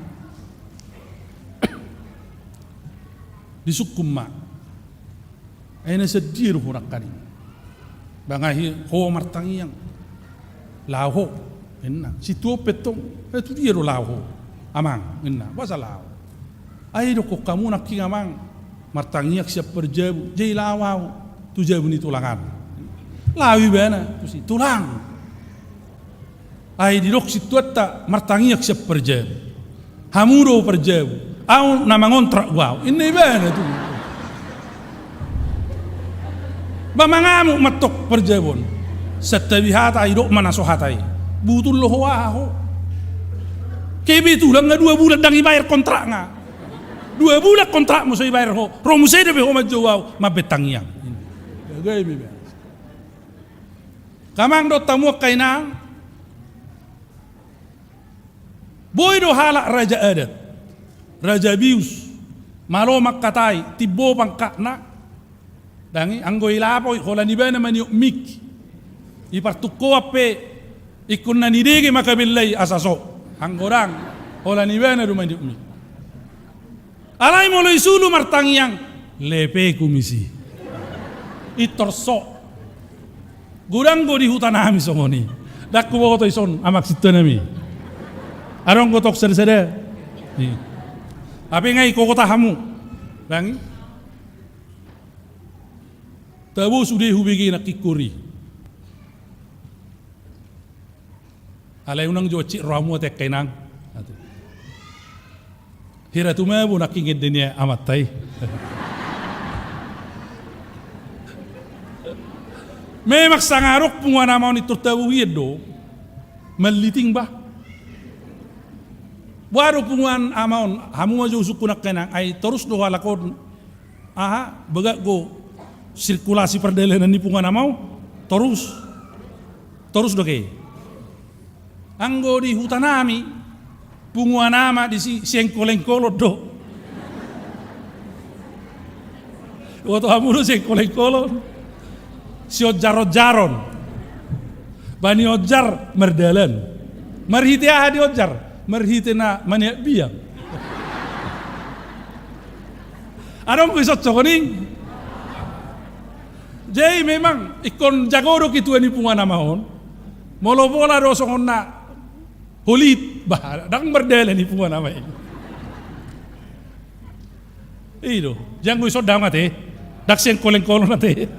di sukum mak, ini sedih ruh nak kani, bangahi ho martangiang, lahu, enna, situ petong, itu dia lahu, amang, enna, bahasa lahu, ayo kok kamu nak king amang, martangiak siap berjabu, jadi lawau, tu jabu ni tulangan, lawi bana, tu si tulang. Ay di dok situata martangiak siap perjabu, hamuro perjabu, au nama ngontrak wow, ini bana tu. Bamangamu matok perjabun, setabi hatai dok mana so hatai, butul loh waho. Kebi tu lang 2 bulan dangi bayar kontrak nga, 2 bulan kontrak mo so bayar ho, romu saya debe ho majo wow, mabetangiang. Gay bibi. Kamang do tamu kainang. Boy do halak raja adat, raja bius, malo makatai, tibo pangkakna, dangi anggoy lapoy, hola ni ba naman yung mik, ipartuko ape, ikun na nidigi makabilay asaso, anggorang, hola ni ba na naman yung mik. Alay mo loy sulu martangiang, lepe kumisi, itorso, gurang go di hutan nami songoni, dakku mo ko to ison, amak sito nami. Arong kotok sada-sada. Apa ngai kokota hamu. Bangi. Tabu sudah hubigi nakikuri. Alay unang joci ramu tek kainang. Hira tuma bu nakingid dinya amat tay. Memak sangarok pungwana mau ni tabu yedo. Maliting ba? Waru punguan amaon hamu maju sukunak kenang ay terus do halakon begak go sirkulasi perdelenan di pungan mau terus doke. Anggo di hutanami punguan nama di si sengkolengkolo do. Waktu amulu sengkolengkolo si ojar-ojaron bani ojar merdalan marhite di ojar marhite na maniak biang. Anong kusot cokoning? Jadi memang ikon jagoro kitu ni pungan namahon. Molo bola do songon na holit bah dang berdele ni pungan nama ini. Iyo, jang kusot damat dak sen koleng-koleng nate.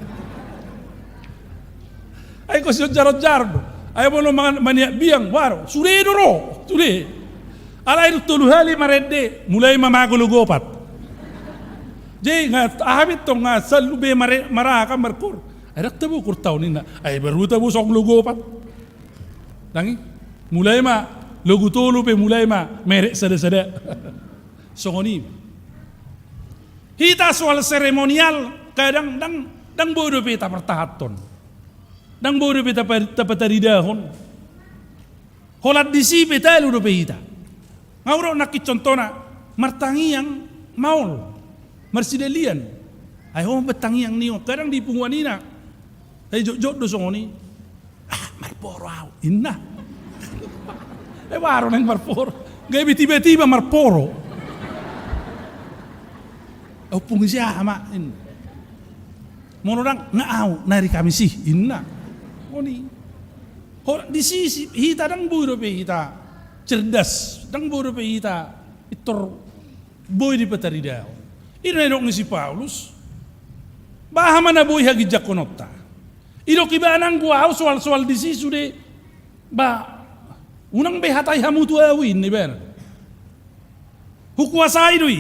Ay ko siyot jarod-jarod. Ay mo maniak biang waro. Sure doro. Sure. Alay tuluhali marede mulai mamagulugopat. Jadi nggak ahabit tong nggak salube maraka markur. Ay raktabu kurtaw nina. Ay beruta bu sok lugopat. Dangi mulai ma logo tulu pe mulai ma merek sada-sada. Songoni. Hita soal seremonial kadang dang bodo pe ta pertahaton. Dang bodo pe ta pataridahon. Holat disi pe ta lu do pe hita. Ngauro nakit contona martangi yang maul. Marsidelian. Ay ho betangi yang niyo kadang di punguanina. Ay jok do songoni. Marporo aw inna. Waro nang marporo. Gaya tiba-tiba marporo. O pungsi ama in. Monodang ngaaw nari kami sih inna. Oni. Ho di sisi hita dang buro pe hita cerdas, dang buro pe hita itor boy di pataridao. Ino ni si Paulus. Bahama na boy hagi jakonota. Ino kibanang guaw soal di sisu de ba unang behatay hamutu awin ni bana. Hukuasai dui.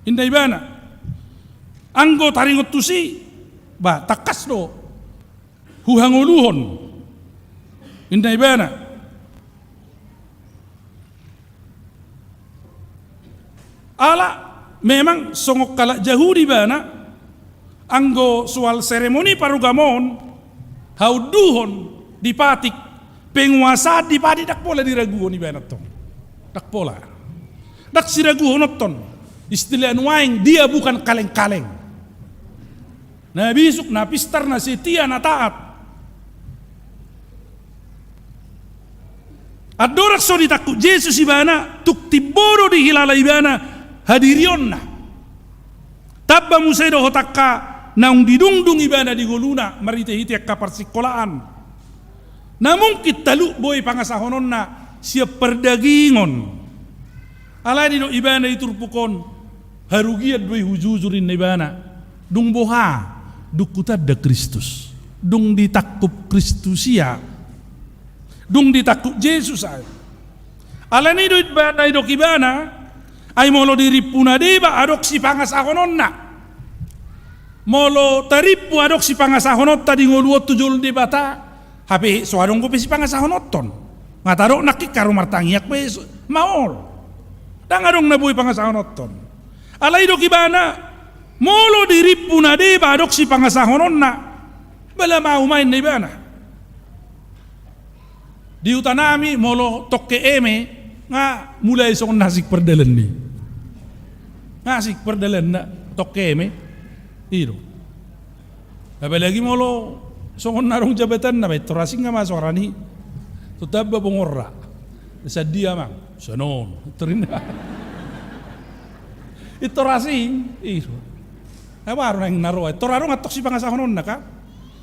Inday bana. Anggo taringot tusi ba takas do. Huhanguluhon. Inday bana. Ala memang songok kalak jahudi bana anggo soal seremoni parugamon hauduhon dipatik penguasa dipadi dak pola diraguon ni bana tong dak pola dak siraguon ton istilah nuaing dia bukan kaleng-kaleng na bisuk na pistar na setia na taat adorak so ditakut Yesus ibana tuk tiboro di hilala ibana hadirionna tabba musaido hotakka naung didungdung ibana di goluna marite hitiak kapar sikolaan namun kitalu boy pangasahononna siap perdagingon ala dino ibana iturpukon harugiat boy hujujurin ibana dung boha dukutad da Kristus dung ditakup Kristusia dung ditakup Yesus ay ala ni do ibana ay molo diripuna deba adok si pangasahon na molo taripu adok si pangasahon tadi ngoluot tujul di bata hape soadong ko si pangasahon ton ngatarok nakik karo martangiak pe maol dang adong nabuy pangasahon ton alay do kibana molo diripuna deba adok si pangasahon na bala maumain na ibana di utanami molo tokke eme nga mulai song nasik perdalan ni nasik perdalan na tokeme iro apalagi molo songon narong jabatan na beto rasing nga masorani tutaba bongorra sa dia mang sanon terin ito rasing iro awaro nang naro ito raro ngatok si pangasahonon na ka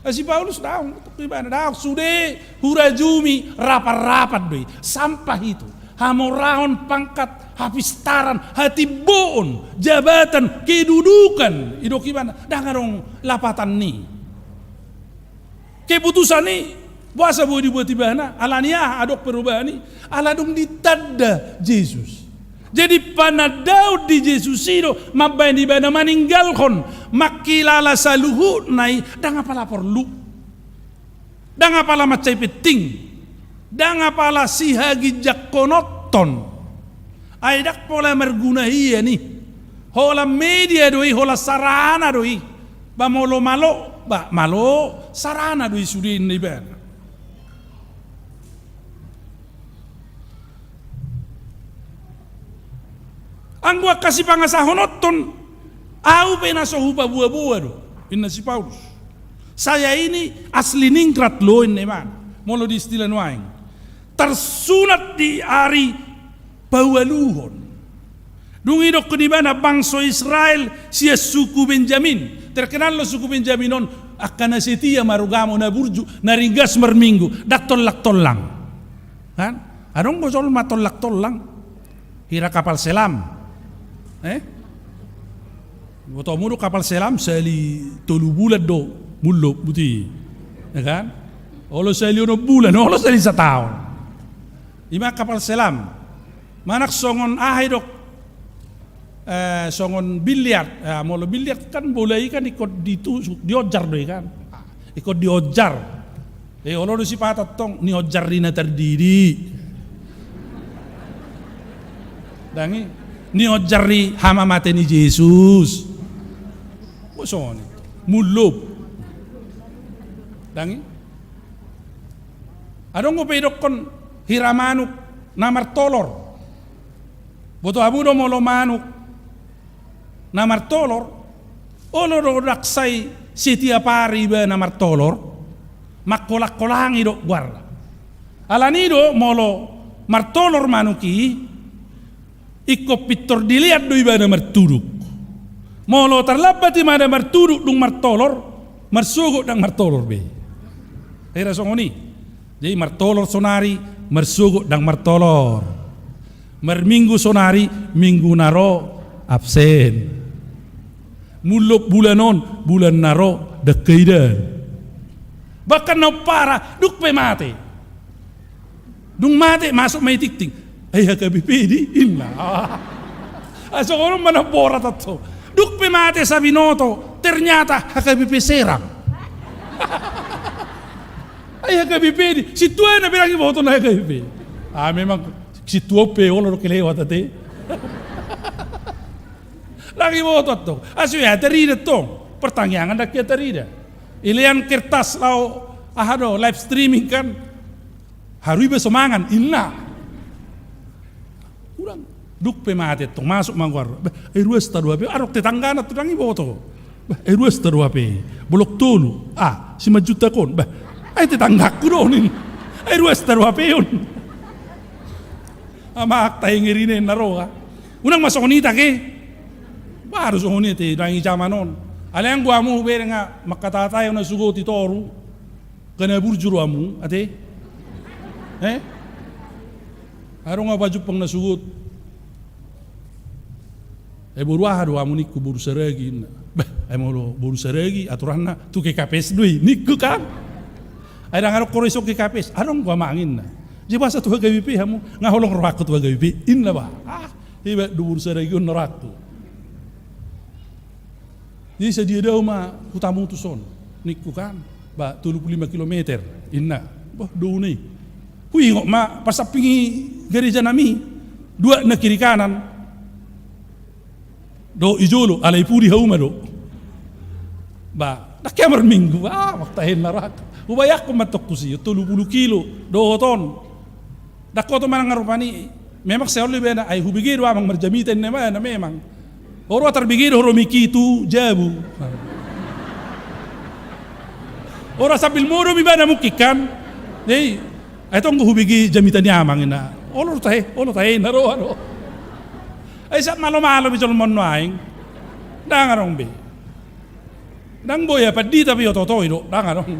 si Paulus daong ibana daong sude hurajumi rapat-rapat doy sampah itu hamorahon pangkat hapistaran hati boon jabatan kedudukan idok ibana dangarong lapatan ni keputusan ni puasa boleh dibuat ibana alania adok perubahan ni aladung ditanda Yesus jadi panadaud di Yesus itu mabain ibana maninggalkon makilala saluhu nai dang apa lapor lu dang apa lama macai peting dang apala sihagi jakonoton ay dak pola merguna iya ni hola media doi, hola sarana doi. Ba molo malo, ba malo sarana doi sudin ni ben. Ang gua kasih pangasahonoton, au penasohuba buah-buah do. Inna si Paulus. Saya ini asli ningkrat loin neman. Molo di istilah nuaing. Tersunat di hari bawaluhon. Dungidok ke di mana bangsa Israel sia suku Benjamin. Terkenal lo suku Benjaminon akan setia marugamo na burju na ringgas merminggu dak tolak-tolang. Kan? Adong bosol matolak-tolang. Hira kapal selam. Boto mudo kapal selam sali tolu bulan do mulo buti. Ya kan? Olo sali ono bulan, olo sali setahun. Ima kapal selam. Manak songon ahidok songon biliar, molo biliar kan bola ikan ikut ditusuk, diojar doi kan, ikut diojar. Olo si patat tong ni ojar dina terdiri. Dangi ni ojar di hama mate ni Yesus. Bosone mulub. Dangi. Adong ko pedok kon hiramanuk namar tolor. Boto abudo molo manuk namar tolor, olo rodaksay setiap hari ba namar tolor, makolak-kolangi do guarda. Alanido molo martolor manuki, ikop pitor dilihat do iba namar tuduk. Molo terlabat ima namar tuduk dung martolor, marsugok dang martolor be. Hera songoni, jadi martolor sonari, marsugok dang martolor. Merminggu sonari, minggu naro absen. Muluk bulanon, bulan naro dekaidan. Bahkan na para duk pe mate. Dung mate masuk mai tik-tik. Ay hakabipedi inna. Aso kono mana bora tatto. Duk pe mate sa binoto, ternyata hakabipe serang. Ay hakabipedi, si tua na bilang iboto na hakabipe. Memang si tua pe olo kelewat ate. Lagi botot to. Asu ya terida tong. Pertanyaan dak ya terida. Ilian kertas lau ahado live streaming kan. Harui be semangan inna. Kurang duk pe mate tong masuk mangwar. Ruas ta dua pe arok tetanggana tudangi boto. Ruas ta dua pe. Bolok tolu. Si majuta kon. Ai tetanggaku donin. Ruas ta dua pe yun. Ama akta ngirine naroa. Unang masuk nita ke. Baru sohoni te dangi zamanon. Alang gua mu bere nga makatatayo na sugoti toru. Kana burjuru amu ate. Aro nga baju pang nasugot. Buruah do amu niku buru seregi. Molo buru seregi aturan na tu ke kapes dui niku kan. Ay ngaro koreso ke kapes. Arong gua mangin na. Di basa tu gawipi hamu ngaholong rohakku tu gawipi inna ba. Iba buru seregi norakku. Jadi sedia dah ma hutamu tu son niku kan ba 35 km inna bah do ni hui ngok ma pasapingi gereja nami dua na kiri kanan do ijolo alai puri hauma do ba dak kamar minggu waktahin narak ubayak ko matok kusi 30 kilo do hoton dak ko to manang ngarupani memang seol bena ai hubigi do amang marjamiten ne mana memang Oro terbigir horo mikitu jabu. Ora sambil moro bibana mukikan. Dei, etong hubigi jamitan yamang ina. Olo tahe naro. Ay sa malo-malo bijol monwaing. Dangarong be. Dang boya padi tapi ototoy do, dangarong.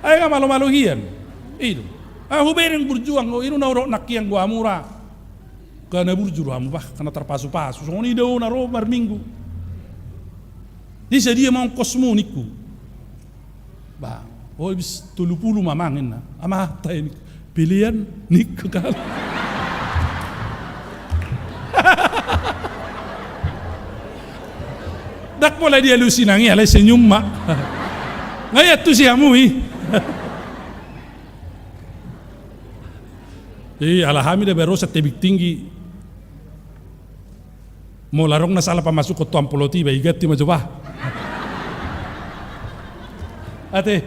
Ay nga malo-malo hiyan. Ito. Hubereng berjuang o ino nauro nakiang gua murah. Karena burjuru hamu karena terpasu-pasu. Soni daw na ro marminggu. Di sa dia mau kosmo niku. Bis 30 mamangin na. Ama tayo pilihan niku kan. Dak pula dia lusinangi alay senyum mak. Ngayat tu si hamu alhamdulillah berosa tebik tinggi. Mau larong na salah pamasuk ko tuang poloti ba igat ti majoba. Ate,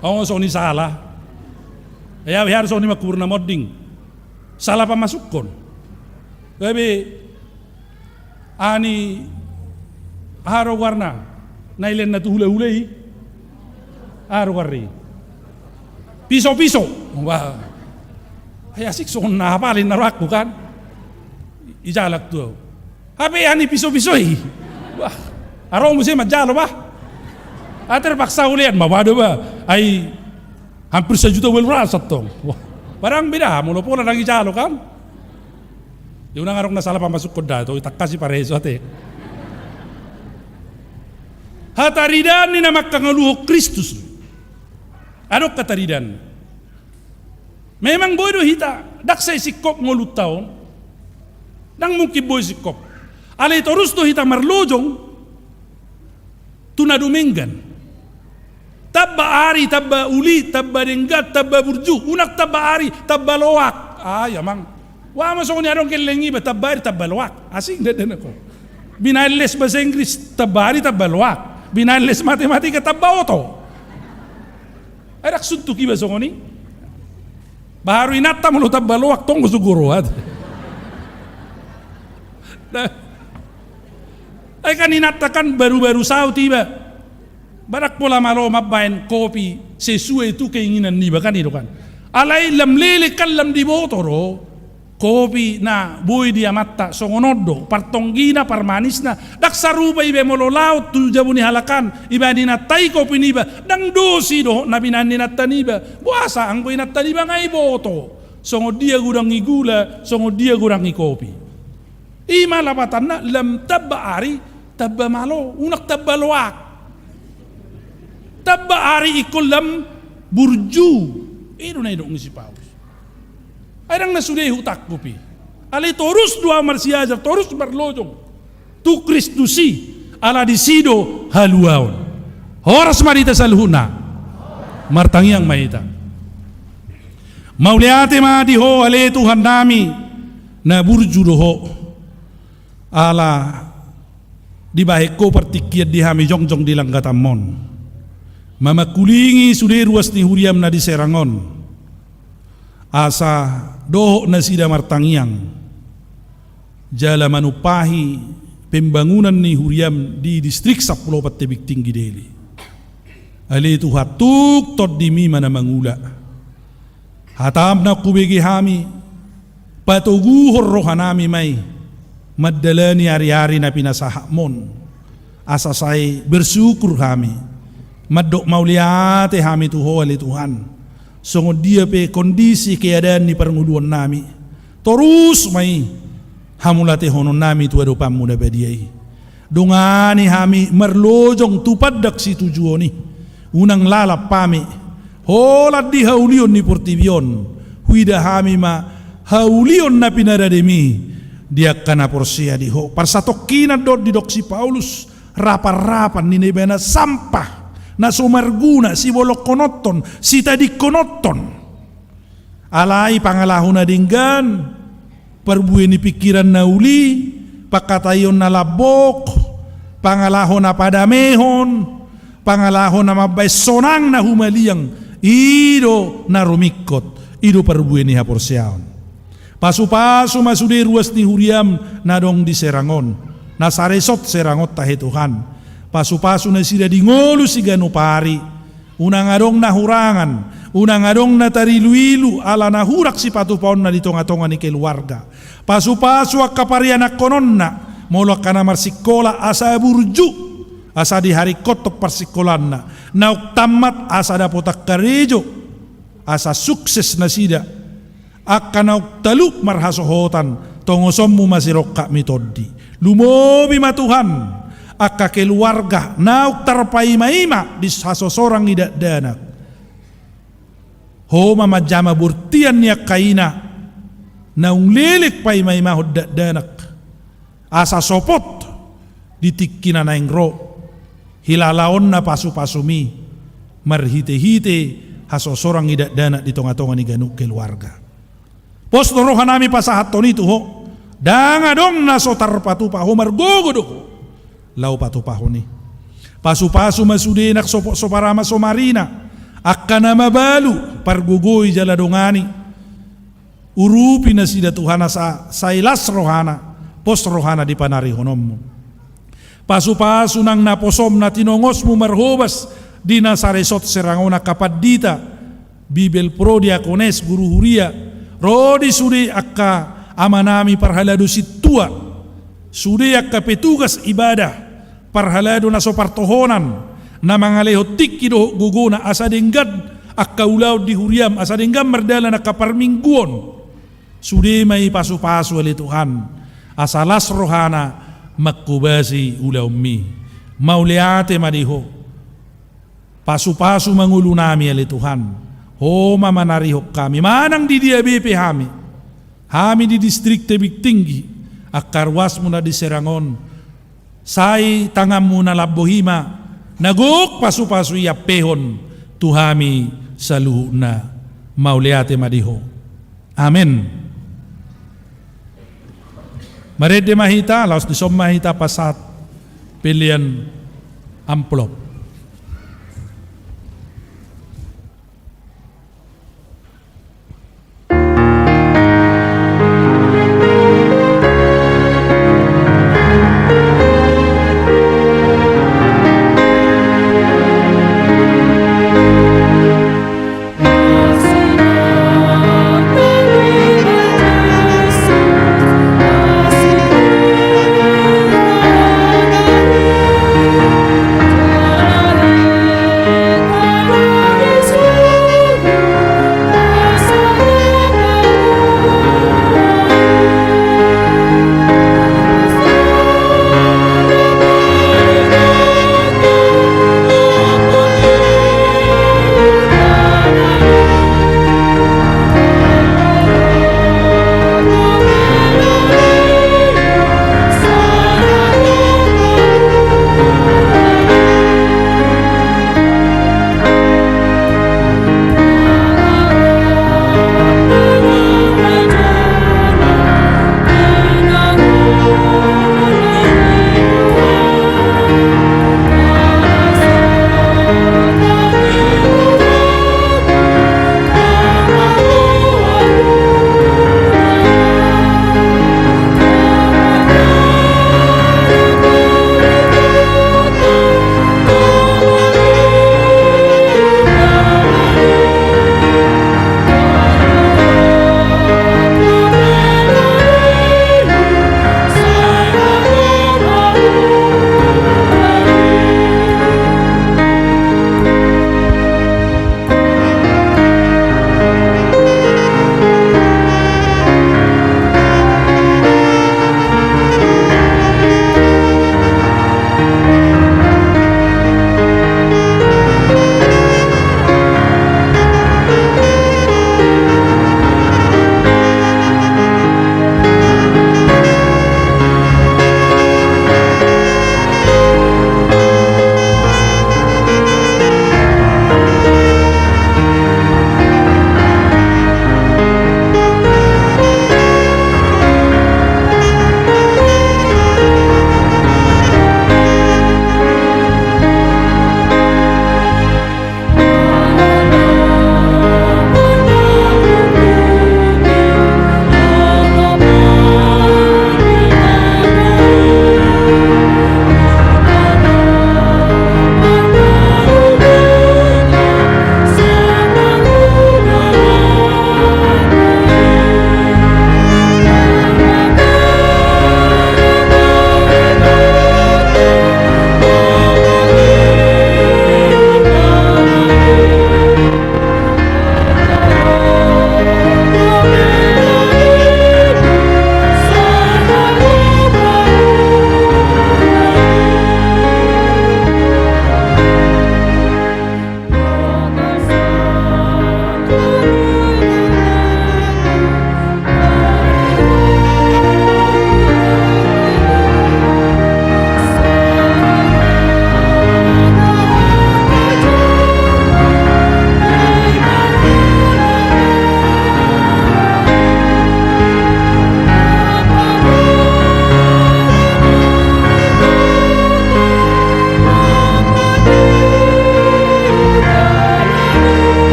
ako so ni salah. Ya bihar so ni makurna modding. Salah pamasuk kon. Tapi ani haro warna nailen na tu hula-hulai. Haro warri. Piso-piso. Wah. Ay asik so napalin na rak bukan. Ijalak tu. Hape ani piso-pisoi. Wah. Arong mo siya majalo ba? Terpaksa ulian mawado ba? Ay hampir 1 juta wel rasat tong. Wah. Barang beda mulo pula nang ijalo kan. Yung nangarong nasalah pamasuk ko dato itakasi pareso ate. Hataridan ni na makangaluho Kristus. Ano kataridan? Memang boy do hita daksay sikop ngulut taon. Nang mungkin boy sikop. Alay torus do hita marlojong tunadumenggan. Tabba ari, tabba uli, tabba denggat, tabba burju. Unak tabba ari, tabba loak. Yamang. Wa masuk ni arong kelengi ba tabba ari, tabba loak. Asing dadan ako. Binales bahasa Inggris tabba ari, tabba loak. Binales matematika tabba oto. Ay raksuntuk iba so ni. Baru inata mo tabba loak tong siguro at. Ay kaninata kan baru-baru sao tiba. Barak pola malo mabain kopi sesuai itu keinginan ni bahkan itu kan. Alai lam lele kan lam di botoro kopi na boy dia mata songonodo partonggina parmanisna dak saruba ibe molo laut tu jabuni halakan iba dina tai kopi niba dang dosi do nabi nani nataniba puasa ang boy nataniba ngai boto songo dia gudang igula songo dia gudang kopi ima lapatanna lam tabba ari tabba malo unak tabba loak tabba ari ikol lam burju itu na idong si Paulus. Airang nasudai hutak kopi. Alay torus dua marsiajar torus berlojong. Tu Kristusi ala disido haluaon. Horas marita salhuna. Martangiang maita. Mauliate madiho ale Tuhan nami na burjudoho ala dibaheko partikiat di hami jongjong di langgatamon. Mama kulingi sudah ruas ni huriam na di Serangon. Asa doho na sida martangiang jala manupahi pembangunan ni huriam di distrik 10 Tebing Tinggi Deli. Ali itu hatuk tot dimi mana mangula. Hatam na kubegi hami patuguhor rohanami may madalani ari-ari na pinasahakmon. Asa say bersyukur hami madok mauliate hami tuho ali Tuhan. Songo dia pe kondisi keadaan ni pernguluan nami terus mai hamulate honon nami tu ado pamuda bediai dongani hami merlojong tupadak si tujuoni unang lalap pami holat di haulion ni portibion huida hami ma haulion na pinarademi dia kana porsia di ho parsatokina dot di doksi Paulus rapar-rapan ni nebena sampah na sumarguna si bolok konoton si tadi konoton alai pangalahon na dinggan perbueni pikiran na uli pakatayon na labok pangalahon na padamehon pangalahon na mabay sonang na humaliang ido na rumikot ido perbueni haporsyaon pasu-pasu masudi ruas ni huriam na dong di Serangon na saresot Serangot tahe Tuhan pasu-pasu na sila dingolu si ganupari unang adong nahurangan unang adong na tariluilu ala nahurak si patupon na ditong-atongan ni keluarga pasu-pasu ak kaparian ak konon na molok ka na marsikola asa burju asa di hari kotok parsikolan na nauk tamat asa dapotak karejo asa sukses na sida ak kanauk taluk marhasohotan tongosommu masirok kak mitodi lumobi matuhan akka keluarga nauk tarpaima-ima di sasosorang idak danak homa majama burtian niak kaina naung lelik paima-ima hodak danak asa sopot ditikina naing ro hilalaon na pasu-pasumi marhite-hite hasosorang idak danak di tonga-tonga ni ganuk keluarga pos rohanami pasahat toni tuho Danga dong na so tarpatupaho margogodoko. Lau patupaho ni. Pasu-pasu masudinak so parama so marina. Akka na mabalu pargugoy jaladongani. Urupi na sida Tuhana sa ilas rohana. Pos rohana di panarihonom mo. Pasu-pasu nang naposom na tinongos mo marhobas di nasaresot serangona kapadita. Bibel pro diakones guru huria. Rodi sudi akka amanami parhalado situa. Sudi akka petugas ibadah. Parhalado na so partohonan. Na mga lehotik kido guguna asa denggad akka ulaw di huriam asa denggam merdala na kaparmingguon. Sudi may pasu-pasu ali Tuhan. Asalas rohana makubasi ulaw mi. Mauliate madiho. Pasu-pasu mangulo nami ali Tuhan. Ho mamanarihok kami. Manang di diabepe hami. Hami di distrik Tebing Tinggi. Akarwas mo na di Serangon. Say tangam mo na labohima. Naguk pasu-pasu yapehon. Tuhami sa luho na. Mauliate madiho. Amen. Marede mahita, laos di som mahita pasat pilihan amplop.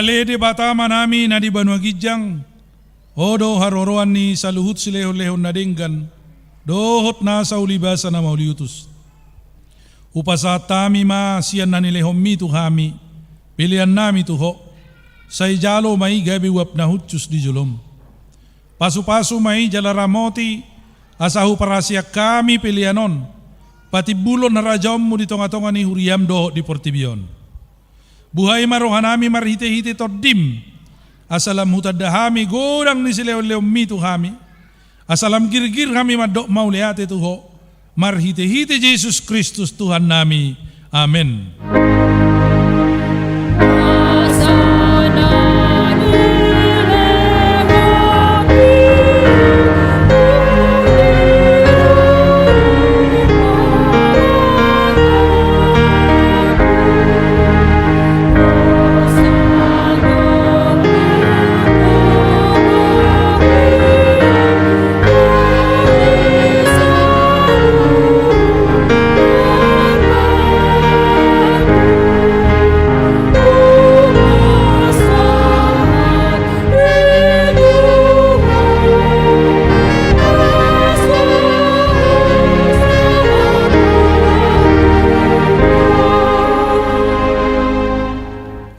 Ale de batama nami na di Banua Gijang, odo haroroan ni sa luhut silehon-lehon na denggan, dohot na sa ulibasa na mauliutus. Upasatami ma siyan na nilehom mi tuhami, pilihan nami tuho, sa ijalo may gabi wap na hutsus di julom. Pasu-pasu may jalaramoti, asahu parasya kami pilihanon, pati bulon na rajom mo dito nga ni huriyam doho di Portibion. Buhay marohanami marhite-hite toddim, asalam hutad dahami gorang ni sileo-leo mitu hami, asalam girgir kami madok mauliate tuho, marhite-hite Jesus Kristus Tuhan nami. Amen.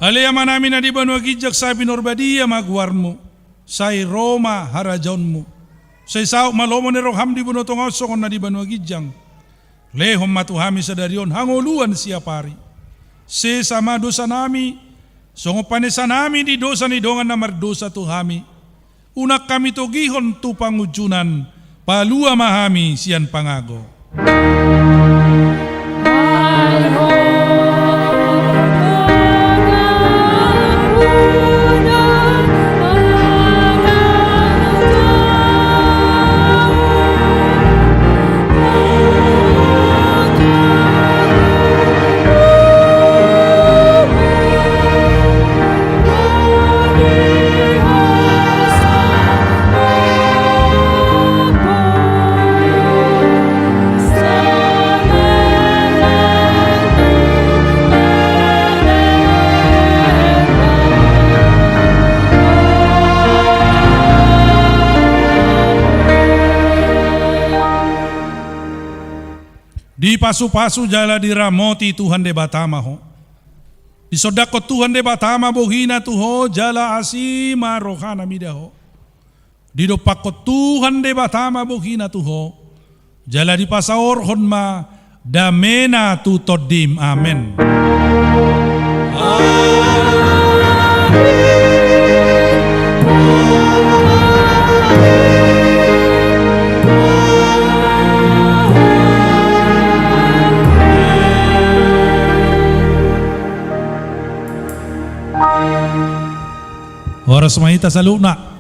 Aliyama namin na di Banua Gijang sabi Norbadia magwarmo, say Roma harajonmo, say sao malomo ni roham di bunotong osokon na di Banua Gijang, lehom matuhami sa darion hanguluan siya pari, se sama dosa nami, songo panesa nami di dosa ni dongan na mardosa tuhami, unak kami togihon tu pangujunan, palua mahami siyan pangago. Di pasu-pasu jala diramoti Tuhan de batama ho. Di sodako Tuhan de batama bohina tuho jala asima rohana midaho. Di dopako Tuhan de batama bohina tuho jala di pasaor honma damena tu todim. Amen. Oras mahita sa luna.